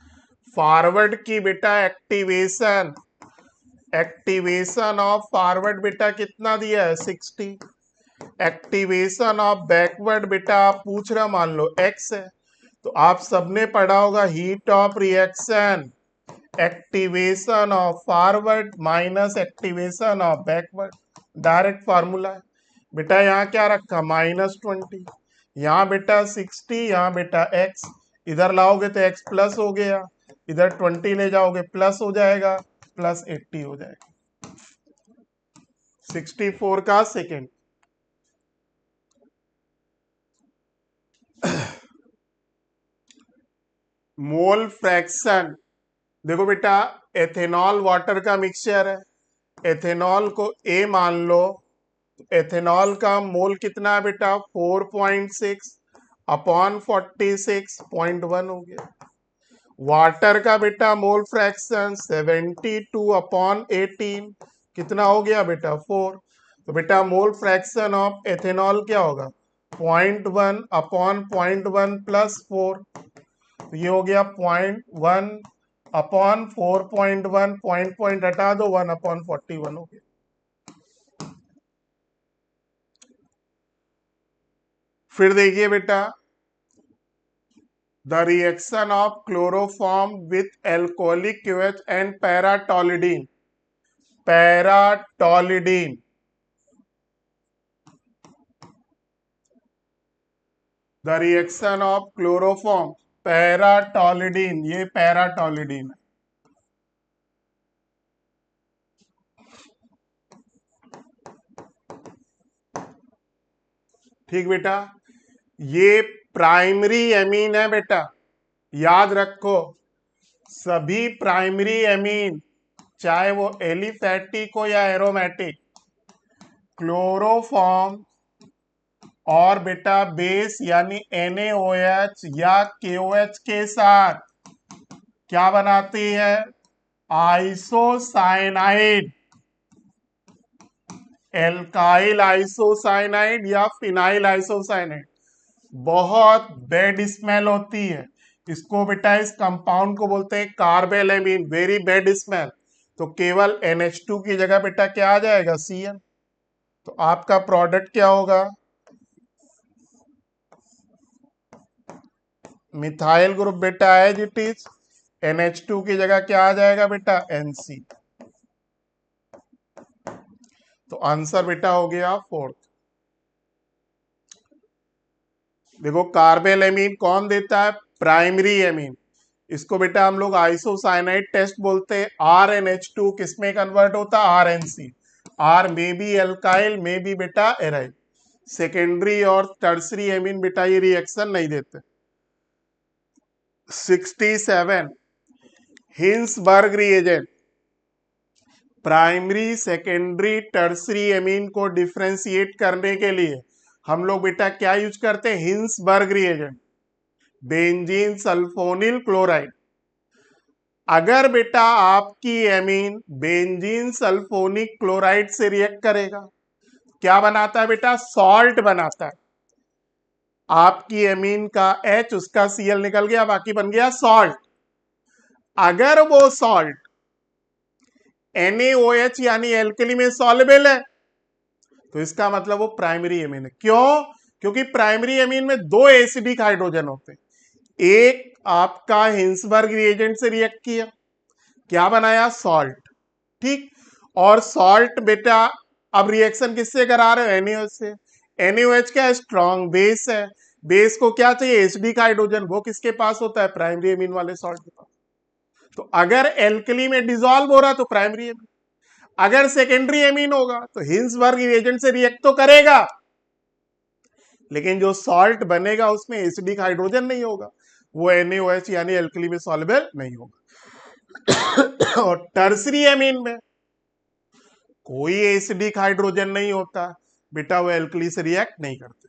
फॉरवर्ड की बेटा एक्टिवेशन, एक्टिवेशन ऑफ फॉरवर्ड बेटा कितना दिया है, 60। एक्टिवेशन ऑफ बैकवर्ड बेटा आप पूछ रहे मान लो x है, तो आप सबने पढ़ा होगा heat of reaction, activation of forward minus activation of backward, direct formula है बेटा। यहाँ क्या रखा, -20, यहाँ बेटा 60, यहाँ बेटा x, इधर लाओगे तो x प्लस हो गया, इधर 20 ले जाओगे प्लस हो जाएगा, प्लस 80 हो जाएगा। 64 का सेकेंड। मोल फ्रैक्शन, देखो बेटा एथेनॉल वाटर का मिक्सचर है, एथेनॉल को A मान लो, एथेनॉल का मोल कितना है बेटा, 4.6 अपॉन 46.1 हो गया। वाटर का बेटा मोल फ्रैक्शन 72 अपॉन 18 कितना हो गया बेटा, 4। तो बेटा मोल फ्रैक्शन ऑफ एथेनॉल क्या होगा, 0.1 अपॉन 0.1 प्लस 4, तो ये हो गया 0.1 अपॉन 4.1, पॉइंट पॉइंट हटा दो, 1 अपॉन 41 हो गया। फिर देखिए बेटा the reaction of chloroform with alcoholic KOH and paratoluidine, paratoluidine, the reaction of chloroform paratoluidine, ये पैराटोलिडीन है। ठीक बेटा, ये प्राइमरी एमीन है बेटा, याद रखो सभी प्राइमरी एमीन चाहे वो एलिफैटिक हो या एरोमेटिक, क्लोरोफॉर्म और बेटा बेस यानी NaOH या KOH के साथ क्या बनाती है, आइसोसाइनाइड, एल्काइल आइसोसाइनाइड या फिनाइल आइसोसाइनाइड। बहुत बैड स्मेल होती है, इसको बेटा इस कंपाउंड को बोलते हैं कार्बेलेमीन, वेरी बैड स्मेल। तो केवल NH2 की जगह बेटा क्या आ जाएगा, CN। तो आपका प्रोडक्ट क्या होगा, मिथाइल ग्रुप बेटा एज इट इज, NH2 की जगह क्या आ जाएगा बेटा, NC। तो आंसर बेटा हो गया फोर्थ। देखो कार्बेलेमीन कौन देता है, प्राइमरी एमीन, इसको बेटा हम लोग आइसोसाइनाइड टेस्ट बोलते हैं। RNH2 किस में कन्वर्ट होता है, RNC, R में बी एल्काइल में बी बेटा एराइल। सेकेंडरी और टर्सरी एमीन बेटा ये रिएक्शन नहीं देते। 67 Hinsberg reagent, primary secondary tertiary amine को डिफ्रेंशिएट करने के लिए हम लोग बेटा क्या यूज करते हैं, Hinsberg reagent, benzene sulphonyl chloride. अगर बेटा आपकी एमीन बेंजीन सल्फोनिक क्लोराइड से रिएक्ट करेगा, क्या बनाता है बेटा, सॉल्ट बनाता है। आपकी एमीन का H उसका Cl निकल गया, बाकी बन गया सॉल्ट। अगर वो सॉल्ट NaOH यानी एल्कली में सॉल्युबल है तो इसका मतलब वो प्राइमरी एमीन है। क्यों, क्योंकि प्राइमरी एमीन में दो एसिडिक हाइड्रोजन होते हैं, एक आपका हिंसबर्ग रिएजेंट से रिएक्ट किया, क्या बनाया, सॉल्ट। ठीक, और सॉल्ट बेटा अब रिएक्शन किससे करा रहे हो, NaOH से। NaOH क्या है, स्ट्रॉन्ग बेस है, बेस को क्या चाहिए, एसिडिक हाइड्रोजन, वो किसके पास होता है, प्राइमरी एमीन वाले सॉल्ट के पास। तो अगर एल्कली में डिसॉल्व हो रहा तो प्राइमरी एमीन, अगर सेकेंडरी एमीन होगा तो हिंसबर्ग रिएजेंट से रिएक्ट तो करेगा, लेकिन जो सॉल्ट बनेगा उसमें एसिडिक हाइड्रोजन नहीं होगा, वो NaOH यानी एल्कली में सॉल्युबल नहीं होगा। और टर्सरी एमीन में कोई एसिडिक हाइड्रोजन नहीं होता बेटा, वो एल्कली से रिएक्ट नहीं करते।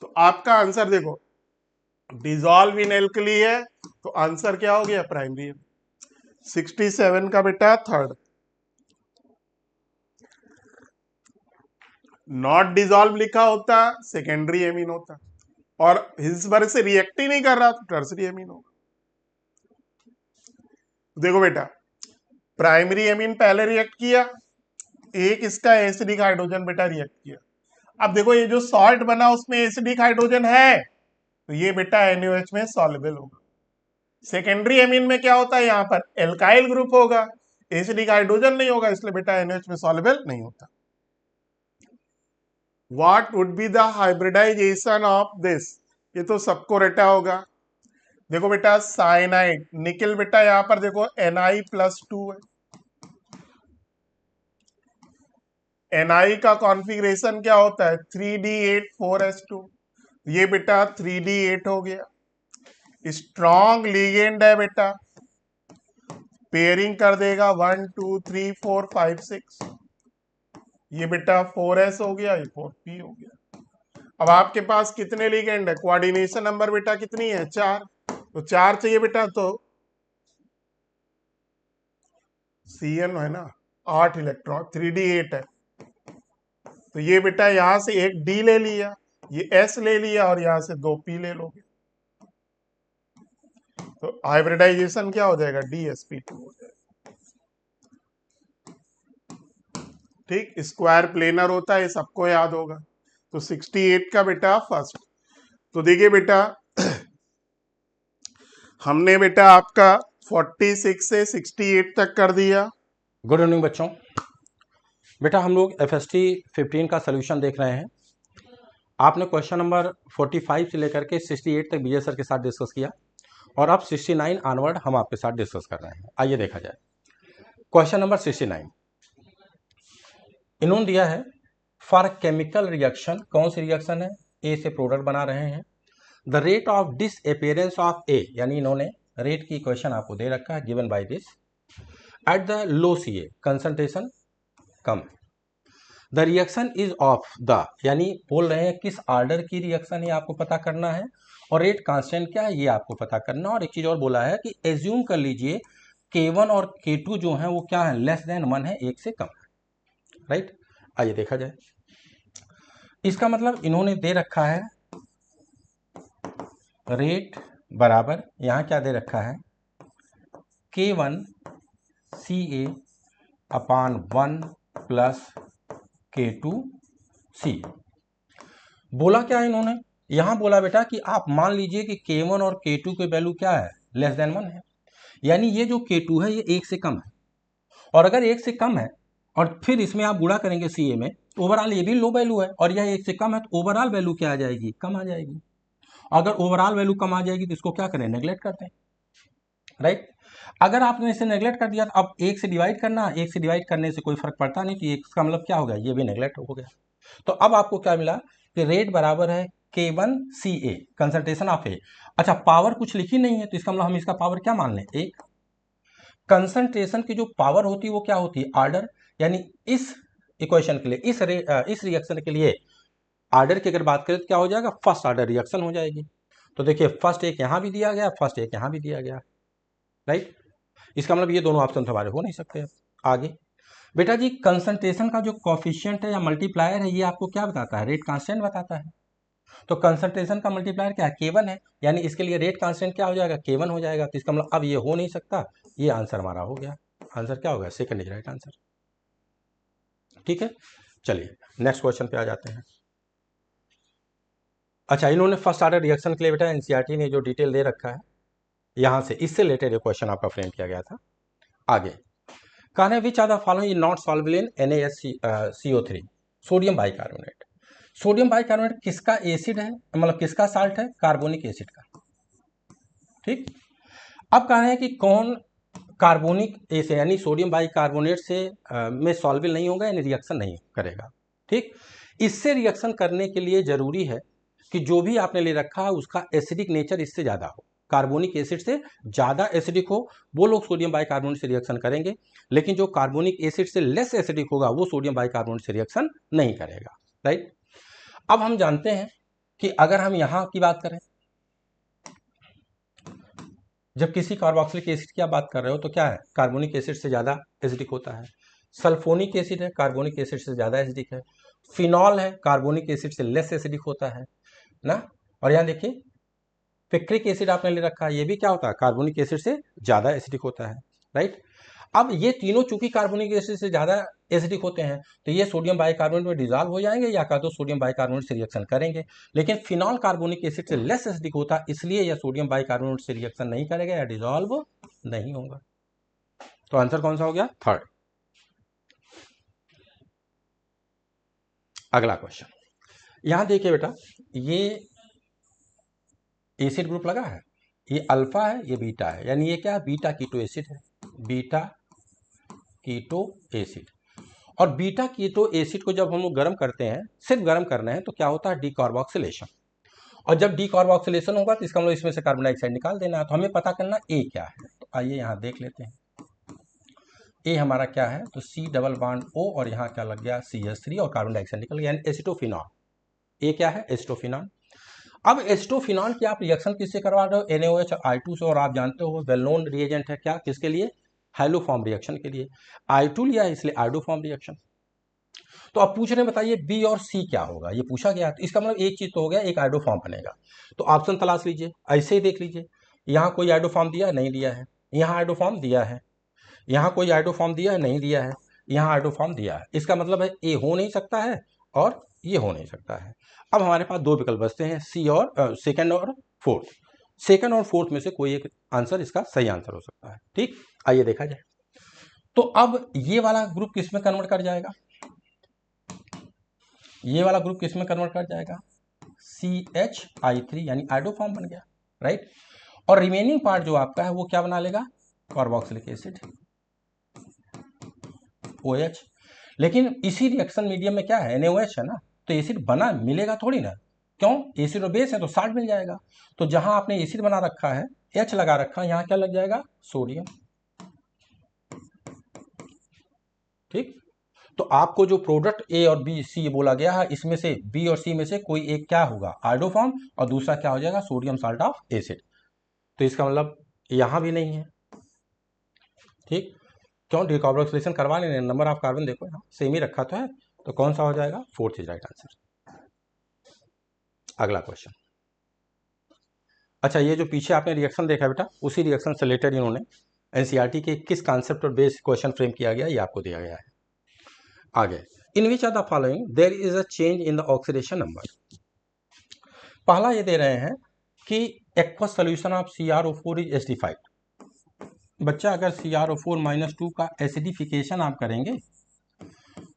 तो आपका आंसर देखो डिसॉल्व इन एल्कली है, तो आंसर क्या हो गया, प्राइमरी एमीन। 67 का बेटा थर्ड। नॉट डिजॉल्व लिखा होता सेकेंडरी एमीन होता, और इस बार से रिएक्ट ही नहीं कर रहा तो टर्सरी एमीन होगा। देखो बेटा, प्राइमरी एमीन पहले रिएक्ट किया, एक इसका एसिडिक हाइड्रोजन बेटा रिएक्ट किया। अब देखो ये जो सॉल्ट बना उसमें एसिडिक हाइड्रोजन है, तो ये बेटा NaOH में सॉल्युबल होगा। सेकेंडरी एमीन में क्या होता है, यहाँ पर एल्काइल ग्रुप होगा, एसिडिक हाइड्रोजन नहीं होगा, इसलिए बेटा NaOH में सॉल्युबल नहीं होता। What would be the hybridization of this, ये तो सबको रटा होगा। देखो बेटा साइनाइड निकल बेटा यहां पर देखो Na+2 है, Na का कॉन्फ़िगरेशन क्या होता है 3D8 4s2, ये बेटा 3D8 हो गया। स्ट्रॉन्ग लिगेंड है बेटा, पेयरिंग कर देगा 1 2 3 4 5 6, ये बेटा 4s हो गया, ये 4p हो गया। अब आपके पास कितने लिगेंड है, कोऑर्डिनेशन नंबर बेटा कितनी है 4, तो 4 चाहिए बेटा, तो Cn है ना 8 इलेक्ट्रॉन, 3D8 है, तो ये बेटा यहां से एक D ले लिया, ये S ले लिया, और यहां से 2p ले लोगे, तो हाइब्रिडाइजेशन क्या हो जाएगा DsP2 हो जाएगा। ठीक, स्क्वायर प्लेनर होता है, ये सबको याद होगा। तो 68 का बेटा फर्स्ट। तो देखिए बेटा हमने बेटा आपका 46 से 68 तक कर दिया। गुड इवनिंग बच्चों। बेटा हम लोग FST-15 का सोल्यूशन देख रहे हैं। आपने क्वेश्चन नंबर 45 से लेकर के 68 तक विजय सर के साथ डिस्कस किया, और अब 69 ऑनवर्ड हम आपके साथ डिस्कस कर रहे हैं। आइए देखा जाए क्वेश्चन नंबर 69। इन्होंने दिया है फॉर केमिकल रिएक्शन, कौन सी रिएक्शन है, ए से प्रोडक्ट बना रहे हैं, the rate of disappearance of A, यानी इन्होंने रेट की इक्वेशन आपको दे रखा है given by this, at the low CA concentration कम, the reaction is of the, यानी बोल रहे हैं किस ऑर्डर की रिएक्शन है आपको पता करना है, और रेट कांस्टेंट क्या है ये आपको पता करना। और एक चीज और बोला है कि एज्यूम कर लीजिए K1 और K2 जो है वो क्या है, लेस देन 1 है, एक से कम है, राइट। आइए देखा जाए, इसका मतलब इन्होंने दे रखा है रेट बराबर, यहां क्या दे रखा है K1 CA अपान 1 प्लस K2 C। बोला क्या इन्होंने, यहां बोला बेटा कि आप मान लीजिए कि K1 और K2 के वैल्यू क्या है, लेस देन 1 है, यानी ये जो K2 है ये 1 से कम है, और अगर 1 से कम है और फिर इसमें आप गुणा करेंगे CA में, तो ओवरऑल ये भी लो वैल्यू है, और यह 1 से कम है, तो ओवरऑल वैल्यू क्या आ जाएगी, कम आ जाएगी। अगर ओवरऑल वैल्यू कम आ जाएगी तो इसको क्या करें, नेगलेक्ट करते हैं, राइट। अगर आपने इसे नेगलेक्ट कर दिया तो अब 1 से डिवाइड करना, 1 से डिवाइड करने से कोई फर्क पड़ता नहीं, तो इसका मतलब क्या हो गया, ये भी नेगलेक्ट हो गया। तो अब आपको क्या मिला कि रेट बराबर है K1 CA कंसंट्रेशन ऑफ ए। अच्छा, पावर कुछ लिखी नहीं है, तो इसका मतलब हम इसका पावर क्या मान लें, एक। कंसंट्रेशन की जो पावर होती है वो क्या होती है, ऑर्डर, यानी इस इक्वेशन के लिए, इस रिएक्शन के लिए ऑर्डर की अगर बात करें तो क्या हो जाएगा, फर्स्ट ऑर्डर रिएक्शन हो जाएगी। तो देखिए फर्स्ट एक यहां भी दिया गया, फर्स्ट एक यहां भी दिया गया, राइट। इसका मतलब ये दोनों ऑप्शन हमारे हो नहीं सकते। आगे बेटा जी, कंसंट्रेशन का जो कॉफिशिएंट है या मल्टीप्लायर है ये आपको क्या बताता है, रेट कांस्टेंट बताता है। तो कंसंट्रेशन का मल्टीप्लायर क्या है, K1 है, यानी इसके लिए रेट कांस्टेंट क्या हो जाएगा, K1 हो जाएगा। तो इसका मतलब अब ये हो नहीं सकता, ये आंसर हमारा हो गया। आंसर क्या होगा, सेकंड इज राइट आंसर। ठीक है, चलिए नेक्स्ट क्वेश्चन पे आ जाते हैं। अच्छा, इन्होंने फर्स्ट ऑर्डर रिएक्शन के लिए बेटा NCERT ने जो डिटेल दे रखा है, यहां से इससे रिलेटेड क्वेश्चन आपका फ्रेम किया गया था। आगे कहना है which are the following is not solvable in NaSCO3 sodium bicarbonate. Sodium bicarbonate किसका एसिड है, मतलब किसका साल्ट है, कार्बोनिक एसिड का। ठीक, अब कहना है कि कौन कार्बोनिक एसिड यानी सोडियम बाइकार्बोनेट से में सॉल्वेबल नहीं होगा, यानी रिएक्शन नहीं करेगा। ठीक, इससे रिएक्शन करने के लिए जरूरी है कि जो भी आपने ले रखा है उसका एसिडिक नेचर इससे ज्यादा हो, कार्बोनिक एसिड से ज्यादा एसिडिक हो, वो लोग सोडियम बाइकार्बोनेट से रिएक्शन करेंगे। लेकिन जो कार्बोनिक एसिड से लेस एसिडिक होगा वो सोडियम बाइकार्बोनेट से रिएक्शन नहीं करेगा, राइट। अब हम जानते हैं कि अगर हम यहां की बात करें, जब किसी कार्बोक्सिलिक एसिड की आप बात कर रहे हो तो क्या है, कार्बोनिक एसिड से ज्यादा एसिडिक होता है। सल्फोनिक एसिड है, कार्बोनिक एसिड से ज्यादा एसिडिक है। फिनॉल है, कार्बोनिक एसिड से लेस एसिडिक होता है ना। और यहाँ देखिए पिक्रिक एसिड आपने ले रखा है, ये भी क्या होता है, कार्बोनिक एसिड से ज़्यादा एसिडिक होता है, राइट। अब ये तीनों चूंकि कार्बोनिक एसिड से ज़्यादा एसिडिक होते हैं तो ये सोडियम बाइकार्बोनेट में डिजॉल्व हो जाएंगे या का तो सोडियम बाइकार्बोनेट से रिएक्शन करेंगे। लेकिन फिनॉल कार्बोनिक एसिड से लेस एसिडिक होता है, इसलिए यह सोडियम बाइकार्बोनेट से रिएक्शन नहीं करेगा या डिजॉल्व नहीं होगा। तो आंसर कौन सा हो गया, थर्ड। अगला क्वेश्चन, यहां देखिए बेटा, ये एसिड ग्रुप लगा है, ये अल्फा है, ये बीटा है, यानी ये क्या है, बीटा कीटो एसिड है, बीटा कीटो एसिड। और बीटा कीटो एसिड को जब हम लोग गर्म करते हैं, सिर्फ गर्म करना है, तो क्या होता है, डीकार्बोक्सिलेशन। और जब डीकार्बोक्सिलेशन होगा तो इसका मतलब इसमें से कार्बन डाइऑक्साइड निकाल देना है। तो हमें पता करना ए क्या है, तो आइए यहाँ देख लेते हैं। ए हमारा क्या है, तो सी डबल बॉन्ड ओ और यहाँ क्या लग गया, CH3 और कार्बन डाइऑक्साइड निकल गया, यानी एसिटोफिनॉल। ए क्या है, एसिटोफिनॉल। अब एसिटोफिनॉल की आप रिएक्शन किससे करवा रहे हो, NaOH और I2 से, और आप जानते हो वेल नोन रिएजेंट है क्या, किसके लिए, हाइलोफॉर्म रिएक्शन के लिए। I2 लिया है इसलिए आइडोफॉर्म रिएक्शन। तो अब पूछ रहे हैं बताइए बी और सी क्या होगा, ये पूछा गया, तो इसका मतलब एक चीज तो हो गया, एक आइडोफॉर्म बनेगा। तो ऑप्शन तलाश लीजिए, ऐसे ही देख लीजिए, यहाँ कोई आइडोफॉर्म दिया है, नहीं दिया है, यहाँ आइडोफॉर्म दिया है, यहाँ कोई आइडोफॉर्म दिया है, नहीं दिया है, यहाँ आइडोफॉर्म दिया है। इसका मतलब है ए हो नहीं सकता है और ये हो नहीं सकता है। अब हमारे पास दो विकल्प बचते हैं, सी और सेकंड और फोर्थ। सेकंड और फोर्थ में से कोई एक आंसर इसका सही आंसर हो सकता है, ठीक। आइए देखा जाए, तो अब ये वाला ग्रुप किस में कन्वर्ट कर जाएगा, ये वाला ग्रुप किस में कन्वर्ट कर जाएगा, CH3 यानी आइडोफॉर्म बन गया, राइट। और रिमेनिंग पार्ट जो आपका है वो क्या बना लेगा, कार्बोक्सिलिक एसिड, OH। लेकिन इसी रिएक्शन मीडियम में क्या है, NaOH है ना, तो एसिड बना मिलेगा थोड़ी ना, क्यों, एसिड और बेस है तो साल्ट मिल जाएगा। तो जहां आपने एसिड बना रखा है, H लगा रखा है, यहां क्या लग जाएगा, सोडियम, ठीक। तो आपको जो प्रोडक्ट ए और बी सी बोला गया है, इसमें से बी और सी में से कोई एक क्या होगा, आइडोफॉर्म, और दूसरा क्या हो जाएगा, सोडियम साल्ट ऑफ एसिड। तो इसका मतलब यहां भी नहीं है, ठीक। क्यों, डिकार्बोक्सिलेशन करवा लेने, नंबर ऑफ कार्बन देखो यहाँ सेम ही रखा तो है, तो कौन सा हो जाएगा, फोर्थ इज राइट आंसर। अगला क्वेश्चन, अच्छा ये जो पीछे आपने रिएक्शन देखा बेटा, उसी रिएक्शन से रिलेटेड इन्होंने एनसीईआरटी के किस कॉन्सेप्ट और बेस क्वेश्चन फ्रेम किया गया, ये आपको दिया गया है। आगे, in which are the following there is a change in the oxidation number. पहला ये दे रहे हैं कि aqueous solution of CrO4 is acidified. बच्चा अगर CrO4-2 का एसिडिफिकेशन आप करेंगे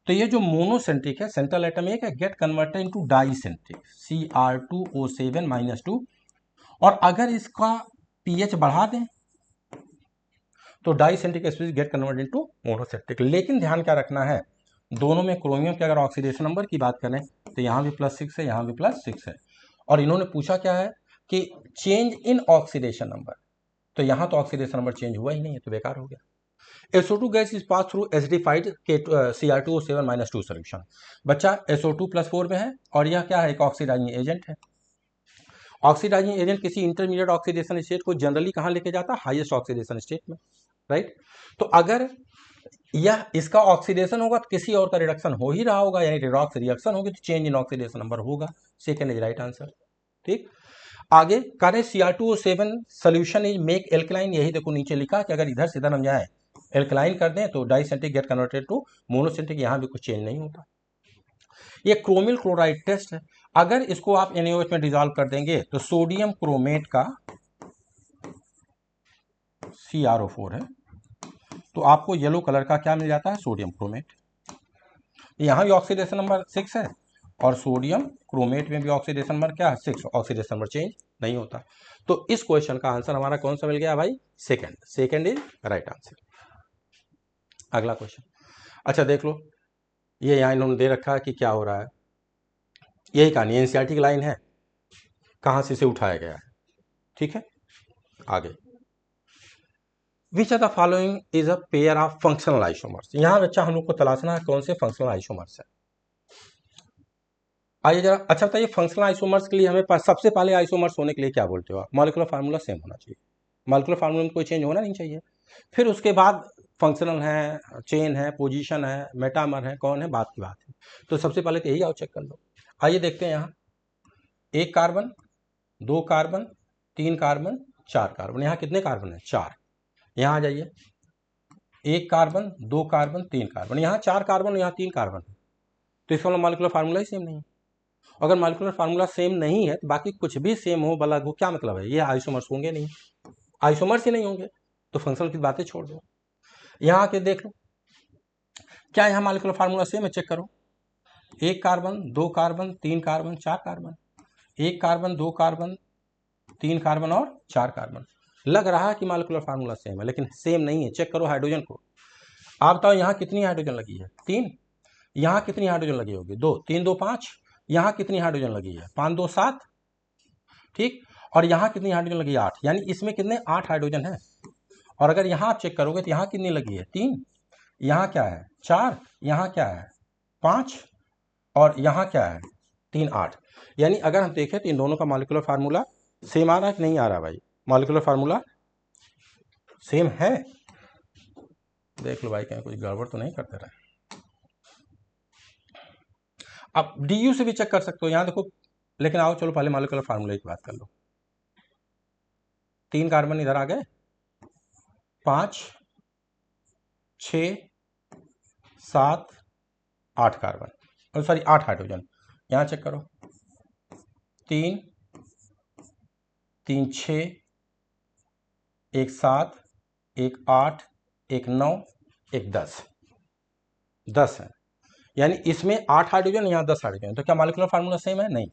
तो ये जो मोनोसेंट्रिक है, सेंट्रल एटम एक है, गेट कन्वर्टेड इनटू डाइसेंट्रिक Cr2O7-2। और अगर इसका pH बढ़ा दें तो dicentric species get converted into monocentric. लेकिन ध्यान क्या रखना है, दोनों में क्रोमियम के अगर ऑक्सीडेशन नंबर की बात करें तो यहाँ भी +6 है, यहाँ भी +6 है। और इन्होंने पूछा क्या है कि चेंज इन ऑक्सीडेशन नंबर, तो यहाँ तो ऑक्सीडेशन नंबर चेंज हुआ ही नहीं है, तो बेकार हो गया। SO2 gas is pass through acidified Cr2O7-2 solution. बच्चा SO2+4 में है और यह क्या है, एक ऑक्सीडाइजिंग एजेंट है। ऑक्सीडाइजिंग एजेंट किसी इंटरमीडिएट ऑक्सीडेशन स्टेट को जनरली कहाँ लेके जाता है, हाईएस्ट ऑक्सीडेशन स्टेट में, राइट। तो अगर यह इसका ऑक्सीडेशन होगा तो किसी और का रिडक्शन हो ही रहा होगा, यानी रिडॉक्स रिएक्शन होगी तो चेंज इन ऑक्सीडेशन नंबर होगा, सेकंड इज राइट आंसर, ठीक। आगे करें Cr2O7 solution is make alkaline, यही देखो नीचे लिखा कि अगर इधर से इधर हम जाए एल्कलाइन कर दें तो डाइसेंट्रिक गेट कन्वर्टेड टू मोनोसेंट्रिक, यहां भी कुछ चेंज नहीं होता। ये क्रोमिल क्लोराइड टेस्ट है, अगर इसको आप NaOH में डिजॉल्व कर देंगे तो सोडियम क्रोमेट का CrO4 है, तो आपको येलो कलर का क्या मिल जाता है, सोडियम क्रोमेट। यहाँ भी ऑक्सीडेशन नंबर 6 है और सोडियम क्रोमेट में भी ऑक्सीडेशन नंबर क्या है, 6, ऑक्सीडेशन नंबर चेंज नहीं होता। तो इस क्वेश्चन का आंसर हमारा कौन सा मिल गया भाई, सेकंड इज राइट आंसर। अगला क्वेश्चन, अच्छा देख लो, ये यहाँ इन्होंने दे रखा है कि क्या हो रहा है, यही कहानी एनसीईआरटी की लाइन है, कहाँ से इसे उठाया गया है, ठीक है। आगे, which are the following is a pair of functional isomers. यहाँ बच्चा हम लोग को तलाशना है कौन से फंक्शनल आइसोमर्स है। आइए जरा, अच्छा बताइए फंक्शनल आइसोमर्स के लिए हमें सबसे पहले आइसोमर्स होने के लिए क्या बोलते हो आप, मॉलिक्यूलर फार्मूला सेम होना चाहिए, मॉलिक्यूलर फार्मूला में कोई चेंज होना नहीं चाहिए। फिर उसके बाद फंक्शनल है, चेन है, पोजीशन है, मेटामर है, कौन है, बात की बात है। तो सबसे पहले तो यही आओ चेक कर लो। आइए देखते हैं यहाँ 1 कार्बन, 2 कार्बन, 3 कार्बन, 4 कार्बन। यहाँ कितने कार्बन है, 4। यहाँ आ जाइए 1 कार्बन, 2 कार्बन, 3 कार्बन। यहाँ 4 कार्बन और यहाँ 3 कार्बन है, तो इसका मॉलिक्यूलर फार्मूला ही सेम नहीं है। अगर मॉलिक्यूलर फार्मूला सेम नहीं है तो बाकी कुछ भी सेम हो अलग हो, क्या मतलब है, ये आइसोमर्स होंगे नहीं, आइसोमर्स ही नहीं होंगे, तो फंक्शनल की बातें छोड़ दो। यहाँ आके देख लो क्या यहाँ मॉलिक्यूलर फार्मूला सेम है, चेक करो। 1 carbon, 2 carbon, 3 carbon, 4 carbon. 1 carbon, 2 carbon, 3 carbon और 4 कार्बन। लग रहा है कि मॉलिक्यूलर फार्मूला सेम है, लेकिन सेम नहीं है। चेक करो हाइड्रोजन को। आप बताओ यहाँ कितनी हाइड्रोजन लगी है, 3। यहाँ कितनी हाइड्रोजन लगी होगी, 2। 3 2 5। यहाँ कितनी हाइड्रोजन लगी है, 5 2 7। ठीक, और यहाँ कितनी हाइड्रोजन लगी है, 8। यानी इसमें कितने, 8 हाइड्रोजन है। और अगर यहाँ आप चेक करोगे तो यहाँ कितनी लगी है, 3। यहाँ क्या है, 4। यहाँ क्या है, 5। और यहाँ क्या है, 3 8। यानी अगर हम देखें तो इन दोनों का मॉलिक्यूलर फार्मूला सेम आ रहा है कि नहीं आ रहा भाई, मॉलिक्यूलर फार्मूला सेम है। देख लो भाई कहीं कुछ गड़बड़ तो नहीं करते रहे। अब डी से भी चेक कर सकते हो, यहाँ देखो। लेकिन आओ चलो पहले मॉलिक्यूलर फार्मूले की बात कर लो। 3 कार्बन इधर आ गए, 5 6 7 8 कार्बन, सॉरी 8 हाइड्रोजन। यहाँ चेक करो, 3 3 6 1 7 1 8 1 9 1 10 10 है। यानी इसमें 8 हाइड्रोजन, यहाँ 10 हाइड्रोजन। तो क्या मॉलिक्यूलर फार्मूला सेम है, नहीं।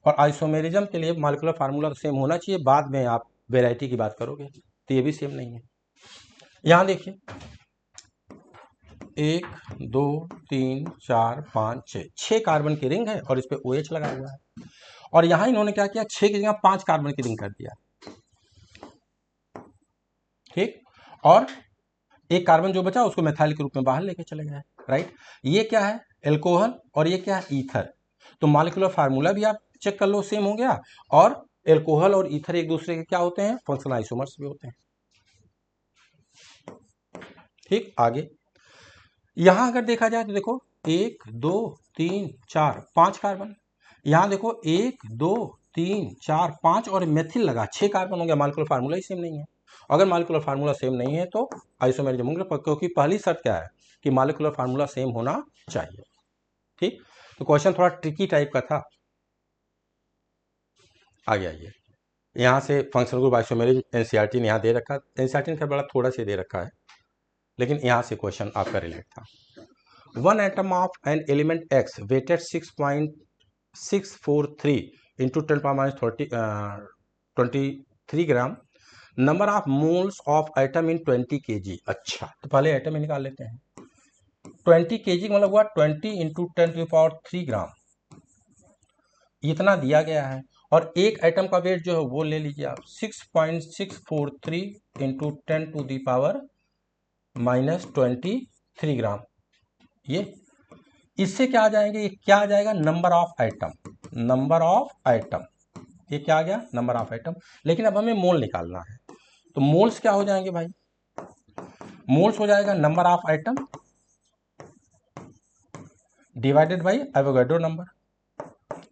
और आइसोमेरिज्म के लिए मॉलिक्यूलर फार्मूला सेम होना चाहिए, बाद में आप वेराइटी की बात करोगे, तो ये भी सेम नहीं है। यहाँ देखिए 1 2 3 4 5 6 कार्बन की रिंग है और इस पर OH लगा हुआ है। और यहाँ इन्होंने क्या किया, 6 की जगह 5 कार्बन की रिंग कर दिया। ठीक, और एक कार्बन जो बचा उसको मेथाइल के रूप में बाहर लेके चले गए, राइट। ये क्या है, एल्कोहल, और ये क्या है, ईथर। तो मॉलिक्यूलर फार्मूला भी आप चेक कर लो, सेम हो गया। और एल्कोहल और ईथर एक दूसरे के क्या होते हैं, फंक्शनल आइसोमर्स भी होते हैं। ठीक, आगे यहां अगर देखा जाए तो देखो 1 2 3 4 5 कार्बन। यहां देखो 1 2 3 4 5 और मेथिल लगा, 6 कार्बन हो गया। मॉलिक्यूलर फार्मूला ही सेम नहीं है। अगर मॉलिक्यूलर फार्मूला सेम नहीं है तो आइसोमेरिज्म होंगे, क्योंकि पहली शर्त क्या है कि मॉलिक्यूलर फार्मूला सेम होना चाहिए। ठीक, तो क्वेश्चन थोड़ा ट्रिकी टाइप का था। आगे आइए, यहाँ से फंक्शनल ग्रुप आइसोमेरिज्म एनसीईआरटी ने यहाँ दे रखा, एनसीईआरटी ने बड़ा थोड़ा सा दे रखा है, लेकिन यहाँ से क्वेश्चन आपका रिलेट था। One atom of an element X weighted 6.643 into 10 power minus 23 gram, number of moles of item in 20 kg। अच्छा, तो पहले आइटम ही निकाल लेते हैं। 20 kg मतलब हुआ 20 इंटू 10⁻³ ग्राम, इतना दिया गया है। और एक आइटम का वेट जो है वो ले लीजिए आप 6.643 इंटू 10⁻⁻23 ग्राम। ये इससे क्या आ जाएंगे, ये क्या आ जाएगा, number of item. Number of item, ये क्या आ गया, नंबर ऑफ आइटम। लेकिन अब हमें मोल निकालना है, तो मोल्स क्या हो जाएंगे भाई, मोल्स हो जाएगा number of item divided by Avogadro number,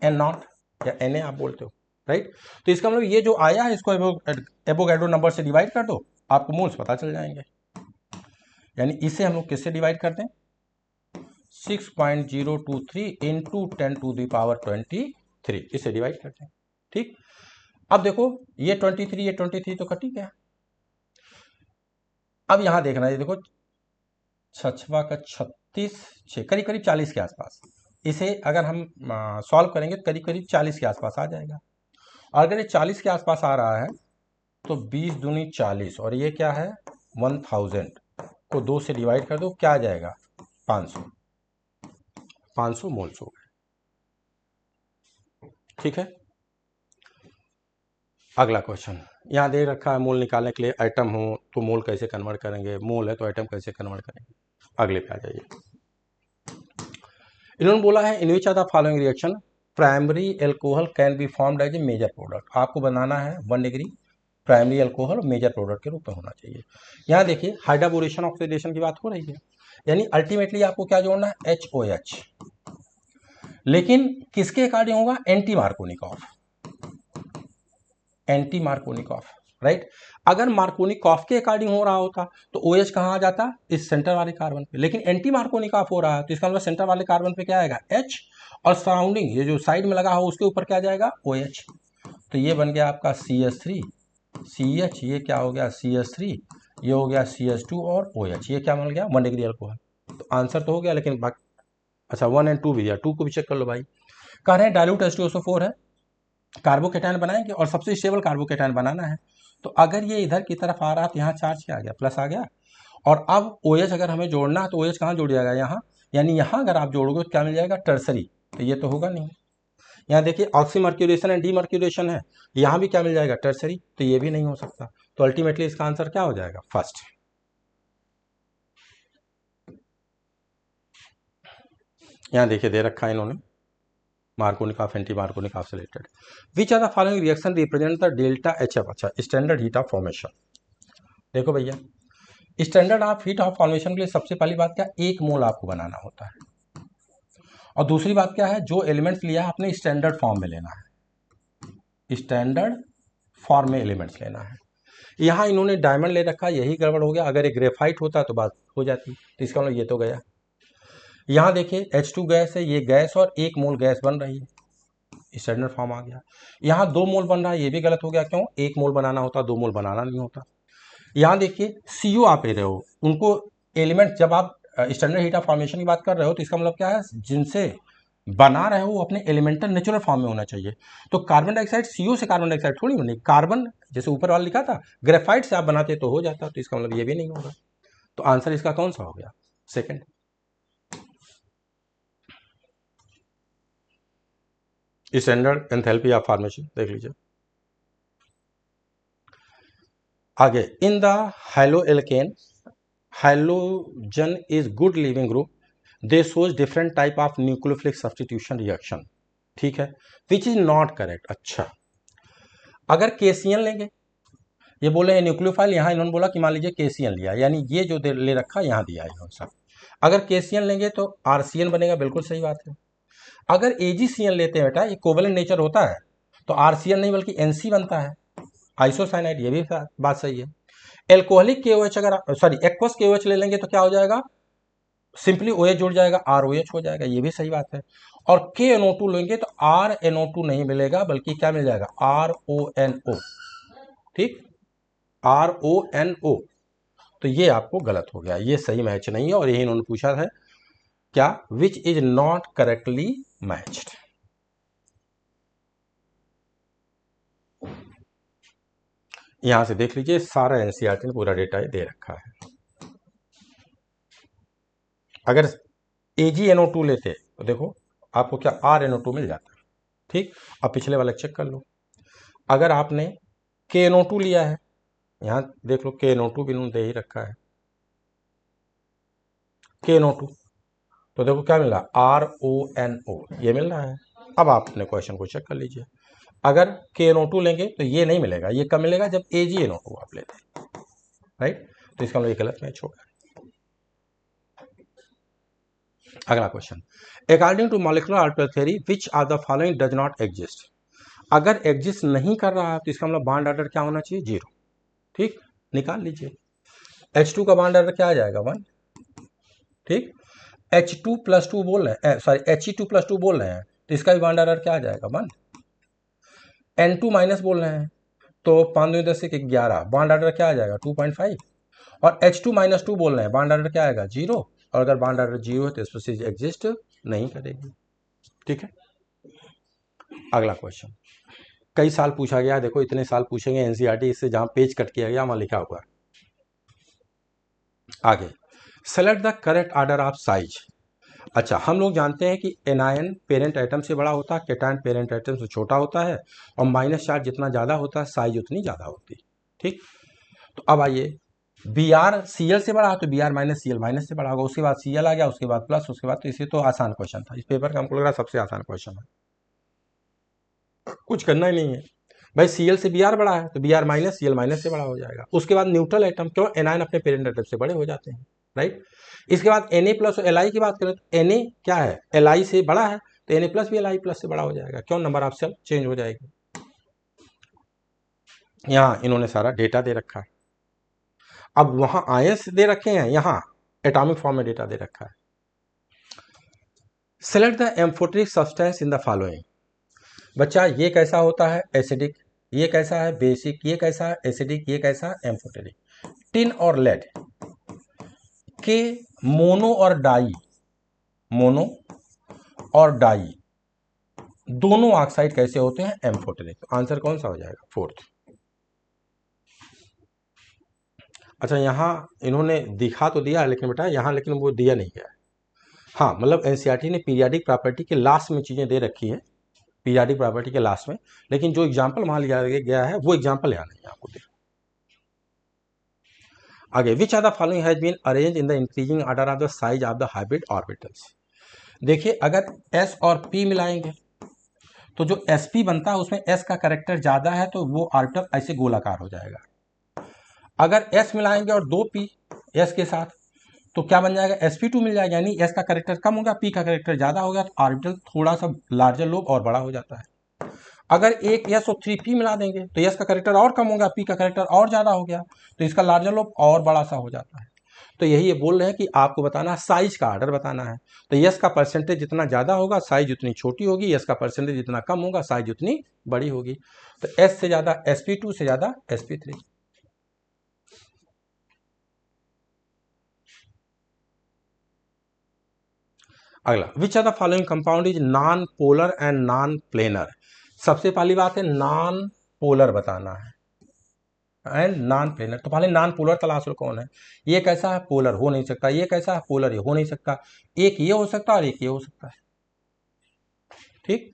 N not या Na आप बोलते हो, राइट। तो इसका मतलब ये जो आया है इसको एवोगाड्रो नंबर से डिवाइड कर दो, आपको मोल्स पता चल जाएंगे। यानी इसे हम लोग किससे डिवाइड करते हैं, 6.023 इंटू 10⁻23, इसे डिवाइड करते हैं। ठीक, अब देखो ये 23, ये 23 तो कट ही गया। अब यहां देखना है, देखो 6 का 36, 6 करीब करीब 40 के आसपास। इसे अगर हम सॉल्व करेंगे तो करीब करीब 40 के आसपास आ जाएगा। और अगर ये 40 के आसपास आ रहा है तो 20 दूनी 40, और ये क्या है 1000 को 2 से डिवाइड कर दो, क्या आ जाएगा 500 मोल्स हो गए। ठीक है, अगला क्वेश्चन यहाँ दे रखा है, मोल निकालने के लिए आइटम हो तो मोल कैसे कन्वर्ट करेंगे, मोल है तो आइटम कैसे कन्वर्ट करेंगे। अगले पे आ जाइए, इन्होंने बोला है in which are the following reaction primary alcohol can be formed as a major product. आपको बनाना है 1 degree primary alcohol major product के रूप में होना चाहिए। यहाँ देखिए हाइड्रोबोरेशन ऑक्सीडेशन की बात हो रही है, यानी अल्टीमेटली आपको क्या जोड़ना है, HOH, लेकिन किसके अकॉर्डिंग होगा, anti Markovnikov, anti Markovnikov, right. अगर मार्कोनिकॉफ के अकॉर्डिंग हो रहा होता तो OH कहाँ आ जाता, इस सेंटर वाले कार्बन पे, लेकिन एंटी मार्कोनिकॉफ हो रहा है तो इसका मतलब सेंटर वाले कार्बन पे क्या आएगा, H, और सराउंडिंग ये जो साइड में लगा हो उसके ऊपर क्या जाएगा, OH। तो ये बन गया आपका CH3 CH, ये क्या हो गया CH3, ये हो गया CH2 और OH, ये क्या बन गया 1 डिग्री अल्कोहल। तो आंसर तो हो गया, लेकिन बाकी अच्छा 1 और 2 भी है, 2 को भी चेक कर लो भाई। कह रहे हैं डाइल्यूट H2SO4 है, कार्बोकेटायन बनाएंगे और सबसे स्टेबल कार्बोकेटायन बनाना है। तो अगर ये इधर की तरफ आ रहा तो यहाँ चार्ज क्या आ गया, प्लस आ गया, और अब OH अगर हमें जोड़ना है तो OH कहाँ जुड़ जाएगा, यहाँ, यानी यहाँ अगर आप जोड़ोगे तो क्या मिल जाएगा, टर्सरी, तो ये तो होगा नहीं। यहाँ देखिए ऑक्सीमर्क्यूरेशन एंड डीमर्क्यूरेशन है, यहाँ भी क्या मिल जाएगा, टर्सरी, तो ये भी नहीं हो सकता। तो अल्टीमेटली इसका आंसर क्या हो जाएगा, फर्स्ट। यहाँ देखिए दे रखा है इन्होंने मार्कोनिकॉफ एंटी मार्कोनिकॉफ से related, which are the following reaction represent the delta HF, अच्छा स्टैंडर्ड हीट ऑफ फॉर्मेशन। देखो भैया standard of heat of formation के लिए सबसे पहली बात क्या, 1 मोल आपको बनाना होता है, और दूसरी बात क्या है, जो एलिमेंट्स लिया है अपने स्टैंडर्ड फॉर्म में लेना है, स्टैंडर्ड फॉर्म में एलिमेंट्स लेना है। यहाँ इन्होंने डायमंड ले रखा, यही गड़बड़ हो गया, अगर एक ग्रेफाइट होता तो बात हो जाती, तो इसका मतलब ये तो गया। यहाँ देखिए H2 गैस है, ये गैस और 1 मोल गैस बन रही है, स्टैंडर्ड फॉर्म आ गया। यहाँ 2 मोल बन रहा है, ये भी गलत हो गया, क्यों, 1 मोल बनाना होता, 2 मोल बनाना नहीं होता। यहाँ देखिए CO आप ले रहे हो, उनको एलिमेंट जब आप स्टैंडर्ड हीट ऑफ फॉर्मेशन की बात कर रहे हो तो इसका मतलब क्या है, जिनसे बना रहे हो वो अपने एलिमेंटल नेचुरल फॉर्म में होना चाहिए। तो कार्बन डाइऑक्साइड CO से कार्बन डाइऑक्साइड थोड़ी बनी, कार्बन जैसे ऊपर वाला लिखा था ग्रेफाइट से आप बनाते तो हो जाता, तो इसका मतलब ये भी नहीं होगा। तो आंसर इसका कौन सा हो गया, second. Standard enthalpy of formation देख लीजिए आगे। In the haloalkane halogen is good leaving group, they shows different type of nucleophilic substitution reaction, ठीक है, विच इज नॉट करेक्ट। अच्छा अगर केसीएन लेंगे, ये बोले हैं न्यूक्लियोफाइल, यहाँ इन्होंने बोला कि मान लीजिए केसीएन लिया, यानी ये जो ले रखा यहाँ दिया है इन्होंने सब। अगर केसीएन लेंगे तो आरसीएन बनेगा, बिल्कुल सही बात है। अगर एजीसीएन लेते हैं बेटा, ये कोवेलेंट नेचर होता है, तो आरसीएन नहीं बल्कि एनसी बनता है, आइसोसाइनाइड, ये भी बात सही है। एल्कोहलिक केओएच अगर सॉरी एक्वस केओएच ले लेंगे तो क्या हो जाएगा, सिंपली OH जुड़ जाएगा, ROH हो जाएगा, ये भी सही बात है। और KNO2 लेंगे तो RNO2 नहीं मिलेगा, बल्कि क्या मिल जाएगा, RONO, ठीक, RONO। तो ये आपको गलत हो गया, ये सही मैच नहीं है, और यही इन्होंने पूछा है क्या, which is not correctly matched. यहां से देख लीजिए सारा NCERT ने पूरा डेटा दे रखा है। अगर AgNO2 लेते तो देखो आपको क्या RNO2 मिल जाता, ठीक। अब पिछले वाला चेक कर लो, अगर आपने KNO2 लिया है, यहां देख लो KNO2 भी इन्होंने दे ही रखा है, KNO2, तो देखो क्या मिल रहा है, RONO, ये मिल रहा है। अब आप अपने क्वेश्चन को चेक कर लीजिए, अगर KNO2 लेंगे तो ये नहीं मिलेगा, ये कब मिलेगा, जब AgNO2 आप लेते हैं, राइट। तो इसका मतलब गलत मैच होगा। अगला question, according to molecular orbital theory which of the following does not exist. अगर एग्जिस्ट नहीं कर रहा है तो इसका मतलब बॉन्ड ऑर्डर क्या होना चाहिए, 0, ठीक, निकाल लीजिए। H2 का बॉन्ड ऑर्डर क्या आ जाएगा, 1, ठीक। H2+2 बोल रहे हैं, सॉरी He2+2 बोल रहे हैं, तो इसका भी बॉन्ड ऑर्डर क्या आ जाएगा, 1। N2- बोल रहे हैं, तो 5 2 10 1 11, बॉन्ड ऑर्डर क्या आ जाएगा, 2.5। और H2-2 बोल रहे हैं, बॉन्ड ऑर्डर क्या आएगा, 0, और अगर बॉन्ड ऑर्डर 0 है तो स्पीशीज एग्जिस्ट नहीं करेगी, ठीक है। अगला क्वेश्चन कई साल पूछा गया, देखो इतने साल पूछेंगे NCERT, इससे जहां पेज कट किया गया वहां लिखा हुआ आगे, select the correct order of size. अच्छा हम लोग जानते हैं कि एनायन पेरेंट एटम से बड़ा होता है, कैटायन पेरेंट एटम से छोटा होता है, और माइनस चार्ज जितना ज़्यादा होता है साइज उतनी ज़्यादा होती है, ठीक। तो अब आइए Br Cl से बड़ा है तो Br- Cl माइनस से बड़ा होगा, उसके बाद Cl आ गया, उसके बाद प्लस, उसके बाद, तो इसे तो आसान क्वेश्चन था, इस पेपर का हमको लग रहा है सबसे आसान क्वेश्चन है, कुछ करना ही नहीं है। भाई Cl से Br बड़ा है तो Br माइनस Cl माइनस से बड़ा हो जाएगा। उसके बाद न्यूट्रल एटम, क्यों, एनायन अपने पेरेंट एटम से बड़े हो जाते हैं, राइट। इसके बाद Na प्लस और Li की बात करें तो Na क्या है, Li से बड़ा है तो Na प्लस भी Li प्लस से बड़ा हो जाएगा, क्यों, नंबर ऑफ सेल चेंज हो जाएगी। यहाँ इन्होंने सारा डेटा दे रखा है। अब वहां आयंस दे रखे हैं, यहाँ एटॉमिक फॉर्म में डेटा दे रखा है। Select the amphoteric substance in the following. बच्चा ये कैसा होता है, एसिडिक, ये कैसा है बेसिक, ये कैसा है एसिडिक, ये कैसा है एम्फोटेरिक। टिन और लेड के मोनो और डाई, मोनो और डाई दोनों ऑक्साइड कैसे होते हैं, एम्फोटेरिक। आंसर कौन सा हो जाएगा, फोर्थ। अच्छा यहाँ इन्होंने दिखा तो दिया लेकिन बेटा यहाँ लेकिन वो दिया नहीं गया। हाँ मतलब एनसीईआरटी ने पीरियाडिक प्रॉपर्टी के लास्ट में चीजें दे रखी है, पीरियाडिक प्रॉपर्टी के लास्ट में, लेकिन जो एग्जाम्पल वहां लिया गया है वो एग्जाम्पल यहाँ नहीं आपको दे। आगे, which are the following has been arrange in the increasing order of the size of the hybrid orbitals. देखिए अगर S और P मिलाएंगे तो जो sp बनता है उसमें S का कैरेक्टर ज्यादा है तो वो ऑर्बिटल ऐसे गोलाकार हो जाएगा। अगर S मिलाएंगे और 2p S के साथ तो क्या बन जाएगा, sp2 मिल जाएगा, यानी S का कैरेक्टर कम हो गया, P का कैरेक्टर ज्यादा हो गया तो ऑर्बिटल थोड़ा सा लार्जर लोब और बड़ा हो जाता है। अगर एक S और 3p मिला देंगे तो S का कैरेक्टर और कम हो गया, P का कैरेक्टर और ज्यादा हो गया तो इसका लार्जर लोब और बड़ा सा हो जाता है। तो यही ये बोल रहे हैं कि आपको बताना है, साइज का ऑर्डर बताना है। तो यस का परसेंटेज जितना ज्यादा होगा साइज उतनी छोटी होगी, यस का परसेंटेज जितना कम होगा साइज उतनी बड़ी होगी। तो एस से ज्यादा sp2 से ज्यादा sp3। अगला, which are the following compound is non polar and non planar. सबसे पहली बात है नॉन पोलर बताना है एंड नॉन प्लेनर। तो पहले नॉन पोलर तलाश लो कौन है। ये कैसा है, पोलर हो नहीं सकता, ये कैसा है, पोलर ये हो नहीं सकता, एक ये हो सकता है और एक ये हो सकता है, ठीक,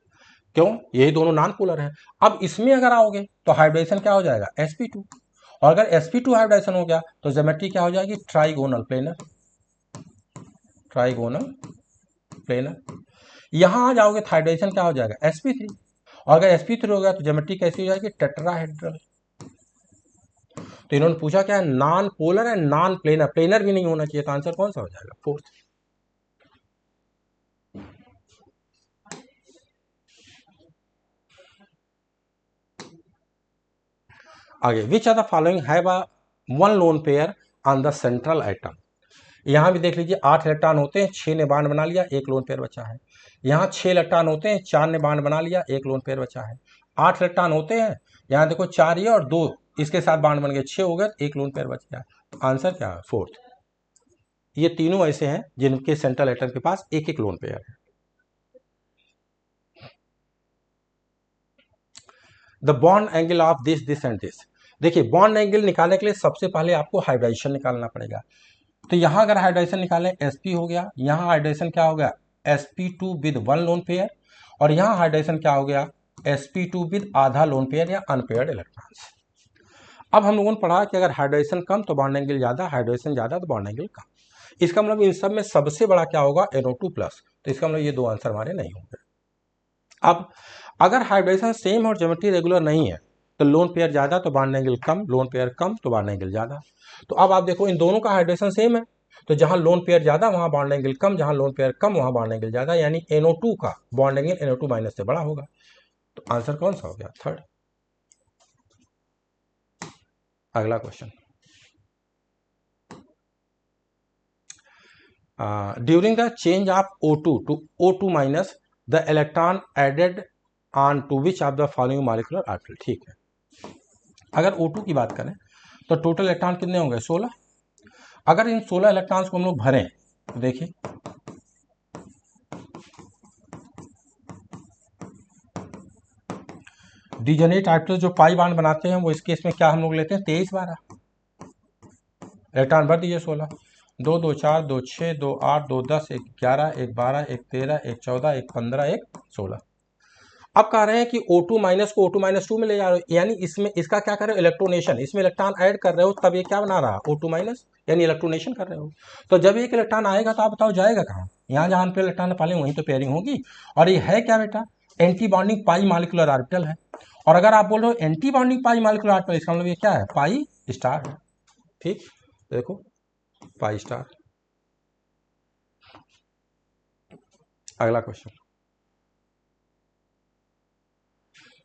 क्यों, यही दोनों नॉन पोलर हैं। अब इसमें अगर आओगे तो हाइब्रिडेशन क्या हो जाएगा, sp2, और अगर sp2 हाइब्रिडेशन हो गया तो ज्योमेट्री क्या हो जाएगी, ट्राइगोनल प्लेनर, ट्राइगोनल प्लेनर। यहां आ जाओगे तो हाइब्रिडेशन क्या हो जाएगा, sp3, और अगर sp3 हो गया तो ज्योमेट्री कैसी हो जाएगी, टेट्राहेड्रल। तो इन्होंने पूछा क्या है, non polar and non planar, planar भी नहीं होना चाहिए, तो आंसर कौन सा हो जाएगा, फोर्थ। आगे, which are the following have a one lone pair on the central atom. यहां भी देख लीजिए 8 इलेक्ट्रॉन होते हैं, 6 ने बांड बना लिया, एक लोन पेयर बचा है। यहाँ 6 इलेक्ट्रॉन होते हैं, 4 ने बांड बना लिया, एक लोन पेयर बचा है। 8 इलेक्ट्रॉन होते हैं, यहाँ देखो 4 ये और 2 इसके साथ बांड बन गए, 6 हो गए, एक लोन पेयर बच गया। आंसर क्या है, फोर्थ। ये तीनों ऐसे हैं जिनके सेंट्रल एटम के पास एक एक लोन पेयर है। The bond angle of this and this. देखिए बॉन्ड एंगल निकालने के लिए सबसे पहले आपको हाइब्रिडेशन निकालना पड़ेगा। तो यहां अगर हाइड्रेशन निकालें sp हो गया, यहां हाइड्रेशन क्या हो गया, sp2 with one lone pair, और यहां हाइड्रेशन क्या हो गया, sp2 विद आधा लोन पेयर या अनपेयर्ड इलेक्ट्रॉन्स। अब हम लोगों ने पढ़ा कि अगर हाइड्रेशन कम तो बॉन्ड एंगल ज्यादा, हाइड्रेशन ज्यादा तो बॉन्ड एंगल कम। इसका मतलब इन सब में सबसे बड़ा क्या होगा, NO2 प्लस। तो इसका मतलब ये दो आंसर हमारे नहीं होंगे। अब अगर हाइड्रेशन सेम और ज्योमेट्री रेगुलर नहीं है तो लोन पेयर ज्यादा तो बॉन्ड एंगल कम, लोन पेयर कम तो बॉन्ड एंगल ज्यादा। तो अब आप देखो इन दोनों का हाइड्रेशन सेम है तो जहां लोन पेयर ज्यादा वहां बॉन्ड एंगल कम, जहां लोन पेयर कम वहां बॉन्ड एंगल ज्यादा, यानी NO2 का बॉन्ड एंगल NO2 माइनस से बड़ा होगा। तो आंसर कौन सा हो गया, थर्ड। अगला question, during the change of O2 to O2 minus the electron added on to which of the following molecular orbital. ठीक है, अगर O2 की बात करें तो टोटल इलेक्ट्रॉन कितने होंगे, 16। अगर इन 16 इलेक्ट्रॉन्स को हम लोग भरें तो देखिए डिजेनेरेट ऑर्बिटल जो पाई बॉन्ड बनाते हैं वो इस केस में क्या हम लोग लेते हैं, 23 12 इलेक्ट्रॉन भर दीजिए 16, 2 2 4 2 6 2 8 2 10 1 11 1 12 1 13 1 14 1 15 1 16। अब कह रहे हैं कि O2 माइनस को O2 माइनस 2 में ले जा रहे हो, यानी इसमें इसका क्या कर रहे हो, इलेक्ट्रोनेशन, इसमें इलेक्ट्रॉन ऐड कर रहे हो तब ये क्या बना रहा है, O2 माइनस, यानी इलेक्ट्रोनेशन कर रहे हो। तो जब एक इलेक्ट्रॉन आएगा तो आप बताओ जाएगा कहाँ, यहाँ जहां पे इलेक्ट्रॉन पाले वहीं तो पेयरिंग होगी। और ये है क्या बेटा, एंटी बॉन्डिंग पाई मॉलिक्यूलर ऑर्बिटल है। और अगर आप बोल रहे हो एंटी बॉन्डिंग पाई मॉलिक्यूलर ऑर्बिटल, इसका मतलब ये क्या है, पाई स्टार है। ठीक, देखो पाई स्टार। अगला question,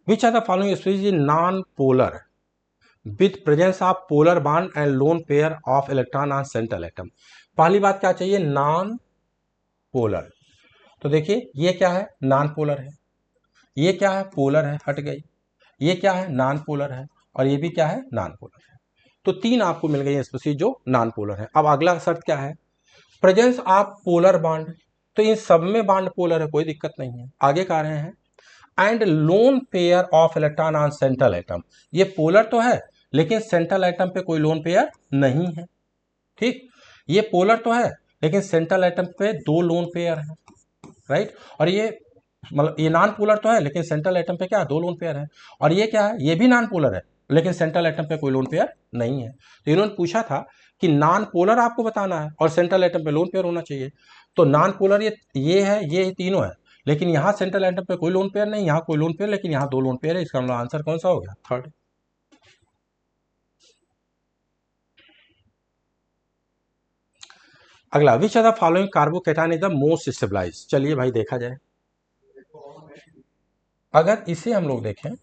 which are the following species is non polar with presence of polar bond and lone pair of electron on central atom. पहली बात क्या चाहिए, नॉन पोलर। तो देखिए ये क्या है, नॉन पोलर है, ये क्या है, पोलर है, हट गई, ये क्या है, नॉन पोलर है, और ये भी क्या है, नॉन पोलर है। तो तीन आपको मिल गई स्पीशीज जो नॉन पोलर है। अब अगला शर्त क्या है, प्रेजेंस ऑफ पोलर बॉन्ड। तो इन सब में बॉन्ड पोलर है, कोई दिक्कत नहीं है। आगे कह रहे हैं and lone pair of electron on central atom. ये पोलर तो है लेकिन सेंट्रल एटम पे कोई लोन पेयर नहीं है। ठीक, ये पोलर तो है लेकिन सेंट्रल एटम पे दो लोन पेयर है, राइट। और ये मतलब ये नॉन पोलर तो है लेकिन सेंट्रल एटम पे क्या, दो लोन पेयर है। और ये क्या है, ये भी नॉन पोलर है लेकिन सेंट्रल एटम पे कोई लोन पेयर नहीं है। तो इन्होंने पूछा था कि नॉन पोलर आपको बताना है और सेंट्रल एटम पे लोन पेयर होना चाहिए। तो नॉन पोलर ये है, ये तीनों है, लेकिन यहाँ सेंट्रल एटम पे कोई लोन पेयर नहीं, यहाँ कोई लोन पेयर, लेकिन यहाँ दो लोन पेयर है। इसका मतलब आंसर कौन सा हो गया, थर्ड। अगला, which are the following carbocation is the most stabilize. चलिए भाई देखा जाए, अगर इसे हम लोग देखें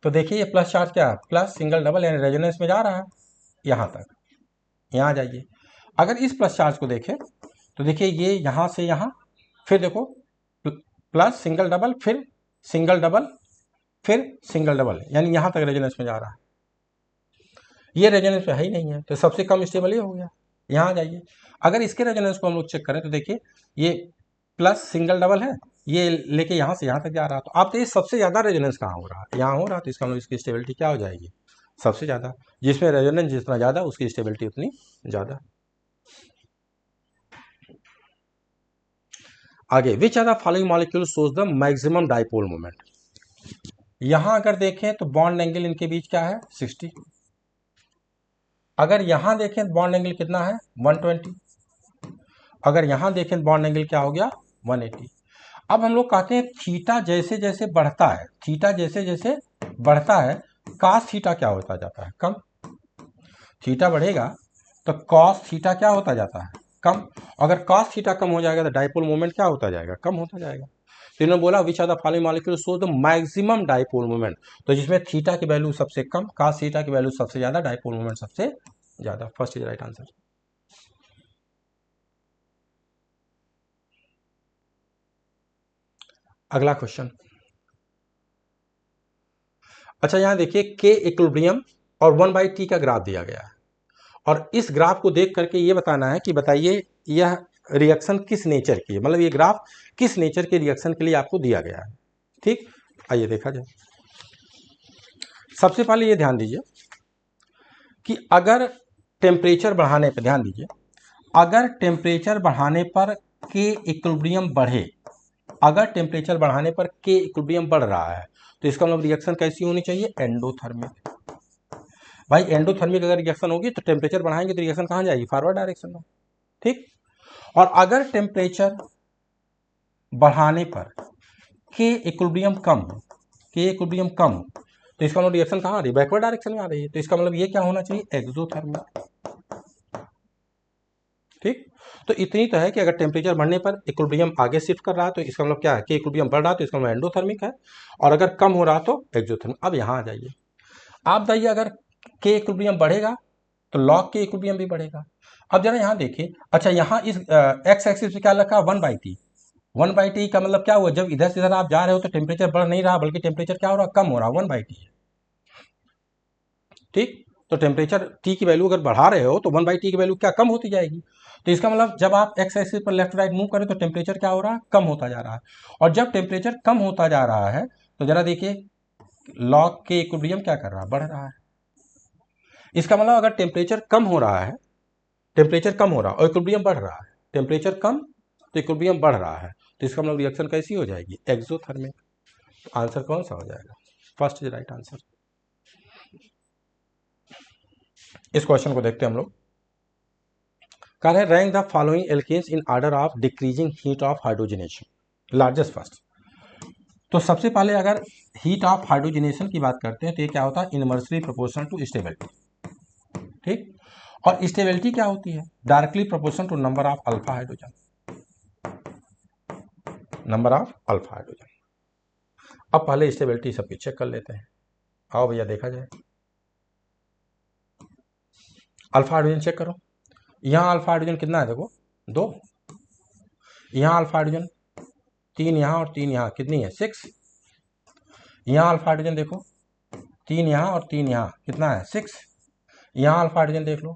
तो देखिए ये प्लस चार्ज क्या है, प्लस सिंगल डबल यानी रेजोनेंस में जा रहा है यहां तक, यहां जाइए। अगर इस प्लस चार्ज को देखें तो देखिए ये यहां से यहां, फिर देखो प्लस सिंगल डबल, फिर सिंगल डबल, फिर सिंगल डबल, यानी यहां तक रेजोनेंस में जा रहा है। ये रेजोनेंस में है ही नहीं है, तो सबसे कम स्टेबल ये हो गया। यहां जाइए, अगर इसके रेजोनेंस को हम लोग चेक करें तो देखिए ये प्लस सिंगल डबल है, ये लेके यहां से यहां तक जा रहा है। तो आप तो ये सबसे ज्यादा रेजोनेंस कहाँ हो रहा है, यहाँ हो रहा है। तो इसका मतलब इसकी स्टेबिलिटी क्या हो जाएगी, सबसे ज्यादा। जिसमें रेजोनेंस जितना ज्यादा उसकी स्टेबिलिटी उतनी ज्यादा। आगे, which are the following molecule shows the maximum dipole moment. यहां अगर देखें तो बॉन्ड एंगल इनके बीच क्या है, 60। अगर यहां देखें तो बॉन्ड एंगल कितना है, 120। अगर यहां देखें तो बॉन्ड एंगल क्या हो गया, 180। अब हम लोग कहते हैं थीटा जैसे जैसे बढ़ता है, थीटा जैसे जैसे बढ़ता है, कॉस थीटा क्या होता जाता है, कम। थीटा बढ़ेगा तो कॉस थीटा क्या होता जाता है, कम। अगर कॉस थीटा कम हो जाएगा तो डाइपोल मोमेंट क्या होता जाएगा, कम होता जाएगा। तो इन्होंने बोला which are the following molecule show the maximum dipole moment. तो जिसमें थीटा की वैल्यू सबसे कम, कॉस थीटा की वैल्यू सबसे ज्यादा, डाइपोल मोमेंट सबसे ज्यादा। First is right answer. अगला क्वेश्चन, अच्छा यहां देखिए के इक्विलिब्रियम और 1/t का ग्राफ दिया गया है, और इस ग्राफ को देख करके ये बताना है कि बताइए यह रिएक्शन किस नेचर की है, मतलब ये ग्राफ किस नेचर के रिएक्शन के लिए आपको दिया गया है। ठीक, आइए देखा जाए। सबसे पहले ये ध्यान दीजिए कि अगर टेम्परेचर बढ़ाने पर, ध्यान दीजिए, अगर टेम्परेचर बढ़ाने पर के इक्विलिब्रियम बढ़े, अगर टेम्परेचर बढ़ाने पर के इक्विलिब्रियम बढ़ रहा है तो इसका मतलब रिएक्शन कैसी होनी चाहिए, एंडोथर्मिक। भाई एंडोथर्मिक अगर रिएक्शन होगी तो टेम्परेचर बढ़ाएंगे तो रिएक्शन कहाँ जाएगी, फॉरवर्ड डायरेक्शन में। ठीक, और अगर टेम्परेचर बढ़ाने पर के इक्विलिब्रियम कम हो, के इक्विलिब्रियम कम हो तो इसका मतलब रिएक्शन कहाँ आ रही है, बैकवर्ड डायरेक्शन में आ रही है। तो इसका मतलब ये क्या होना चाहिए, एक्सोथर्मिक। ठीक, तो इतनी तो है कि अगर टेम्परेचर बढ़ने पर इक्विलिब्रियम आगे शिफ्ट कर रहा है तो इसका मतलब क्या है, कि इक्विलिब्रियम बढ़ रहा है तो इसका मतलब एंडोथर्मिक है, और अगर कम हो रहा तो एक्सोथर्मिक। अब यहाँ आ जाइए, आप बताइए अगर के इक्विलिब्रियम बढ़ेगा तो लॉग के इक्विलिब्रियम भी बढ़ेगा। अब जरा यहाँ देखिए, अच्छा यहाँ इस एक्स एक्सिस पे क्या लिखा, 1/t। 1/t का मतलब क्या हुआ, जब इधर से इधर आप जा रहे हो तो टेम्परेचर बढ़ नहीं रहा बल्कि टेम्परेचर क्या हो रहा, कम हो रहा, 1/t है। ठीक, तो टेम्परेचर टी की वैल्यू अगर बढ़ा रहे हो तो 1/t की वैल्यू क्या, कम होती जाएगी। तो इसका मतलब जब आप एक्स एक्सिस पर लेफ्ट राइट मूव करें तो टेम्परेचर क्या हो रहा है, कम होता जा रहा है। और जब टेम्परेचर कम होता जा रहा है तो जरा देखिए लॉग के इक्विलिब्रियम क्या कर रहा है, बढ़ रहा है। इसका मतलब अगर टेम्परेचर कम हो रहा है, टेम्परेचर कम हो रहा है और इक्विलिब्रियम बढ़ रहा है, टेम्परेचर कम तो इक्विलिब्रियम बढ़ रहा है, तो इसका मतलब रिएक्शन कैसी हो जाएगी, एक्सोथर्मिक। तो आंसर कौन सा हो जाएगा, फर्स्ट इज राइट आंसर। इस क्वेश्चन को देखते हैं हम लोग। कह रहे हैं rank the following alkenes in order of decreasing heat of hydrogenation, largest first. तो सबसे पहले अगर हीट ऑफ हाइड्रोजनेशन की बात करते हैं तो ये क्या होता है, इनवर्सली प्रोपोर्शनल टू स्टेबिलिटी, ठीक। और स्टेबिलिटी क्या होती है, directly proportional to number of alpha hydrogen, number of alpha hydrogen. अब पहले स्टेबिलिटी सबकी चेक कर लेते हैं, आओ भैया देखा जाए। अल्फा हाइड्रोजन चेक करो, यहाँ अल्फा हाइड्रोजन कितना है, देखो 2, यहाँ अल्फा हाइड्रोजन 3 यहाँ और 3 यहाँ, कितनी है 6। यहाँ अल्फा हाइड्रोजन देखो 3 यहाँ और 3 यहाँ, कितना है 6। यहाँ अल्फा हाइड्रोजन देख लो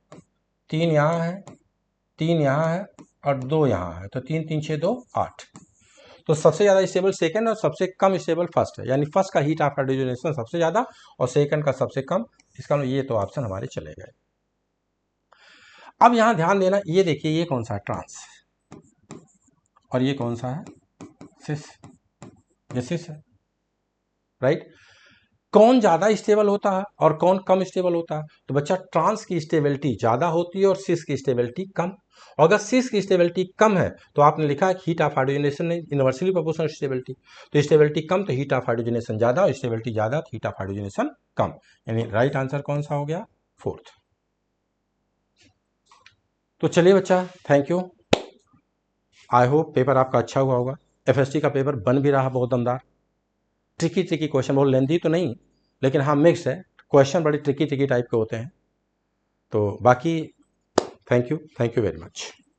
3 यहाँ है, 3 यहाँ है और 2 यहाँ है, तो 3 3 6 2 8। तो सबसे ज़्यादा स्टेबल सेकंड और सबसे कम स्टेबल फर्स्ट है, यानी फर्स्ट का हीट ऑफ हाइड्रोजनेशन सबसे ज़्यादा और सेकंड का सबसे कम। इसका मतलब ये तो ऑप्शन हमारे चले गए। अब यहाँ ध्यान देना, ये देखिए ये कौन सा है, ट्रांस, और ये कौन सा है, सिस। ये सिस है, राइट। कौन ज़्यादा स्टेबल होता है और कौन कम स्टेबल होता है, तो बच्चा ट्रांस की स्टेबिलिटी ज़्यादा होती है और सिस की स्टेबिलिटी कम। और अगर सिस की स्टेबिलिटी कम है तो आपने लिखा है हीट ऑफ हाइड्रोजनेशन नहीं, इनवर्सली प्रोपोर्शनल स्टेबिलिटी, तो स्टेबिलिटी कम तो हीट ऑफ हाइड्रोजनेशन ज़्यादा और स्टेबिलिटी ज़्यादा तो हीट ऑफ हाइड्रोजनेशन कम, यानी राइट आंसर कौन सा हो गया, 4th। तो चलिए बच्चा, thank you, I hope paper आपका अच्छा हुआ होगा। FST का पेपर बन भी रहा बहुत दमदार, ट्रिकी क्वेश्चन, बहुत लेंथी तो नहीं, लेकिन हाँ मिक्स है, क्वेश्चन बड़े ट्रिकी टाइप के होते हैं। तो बाकी थैंक यू वेरी मच।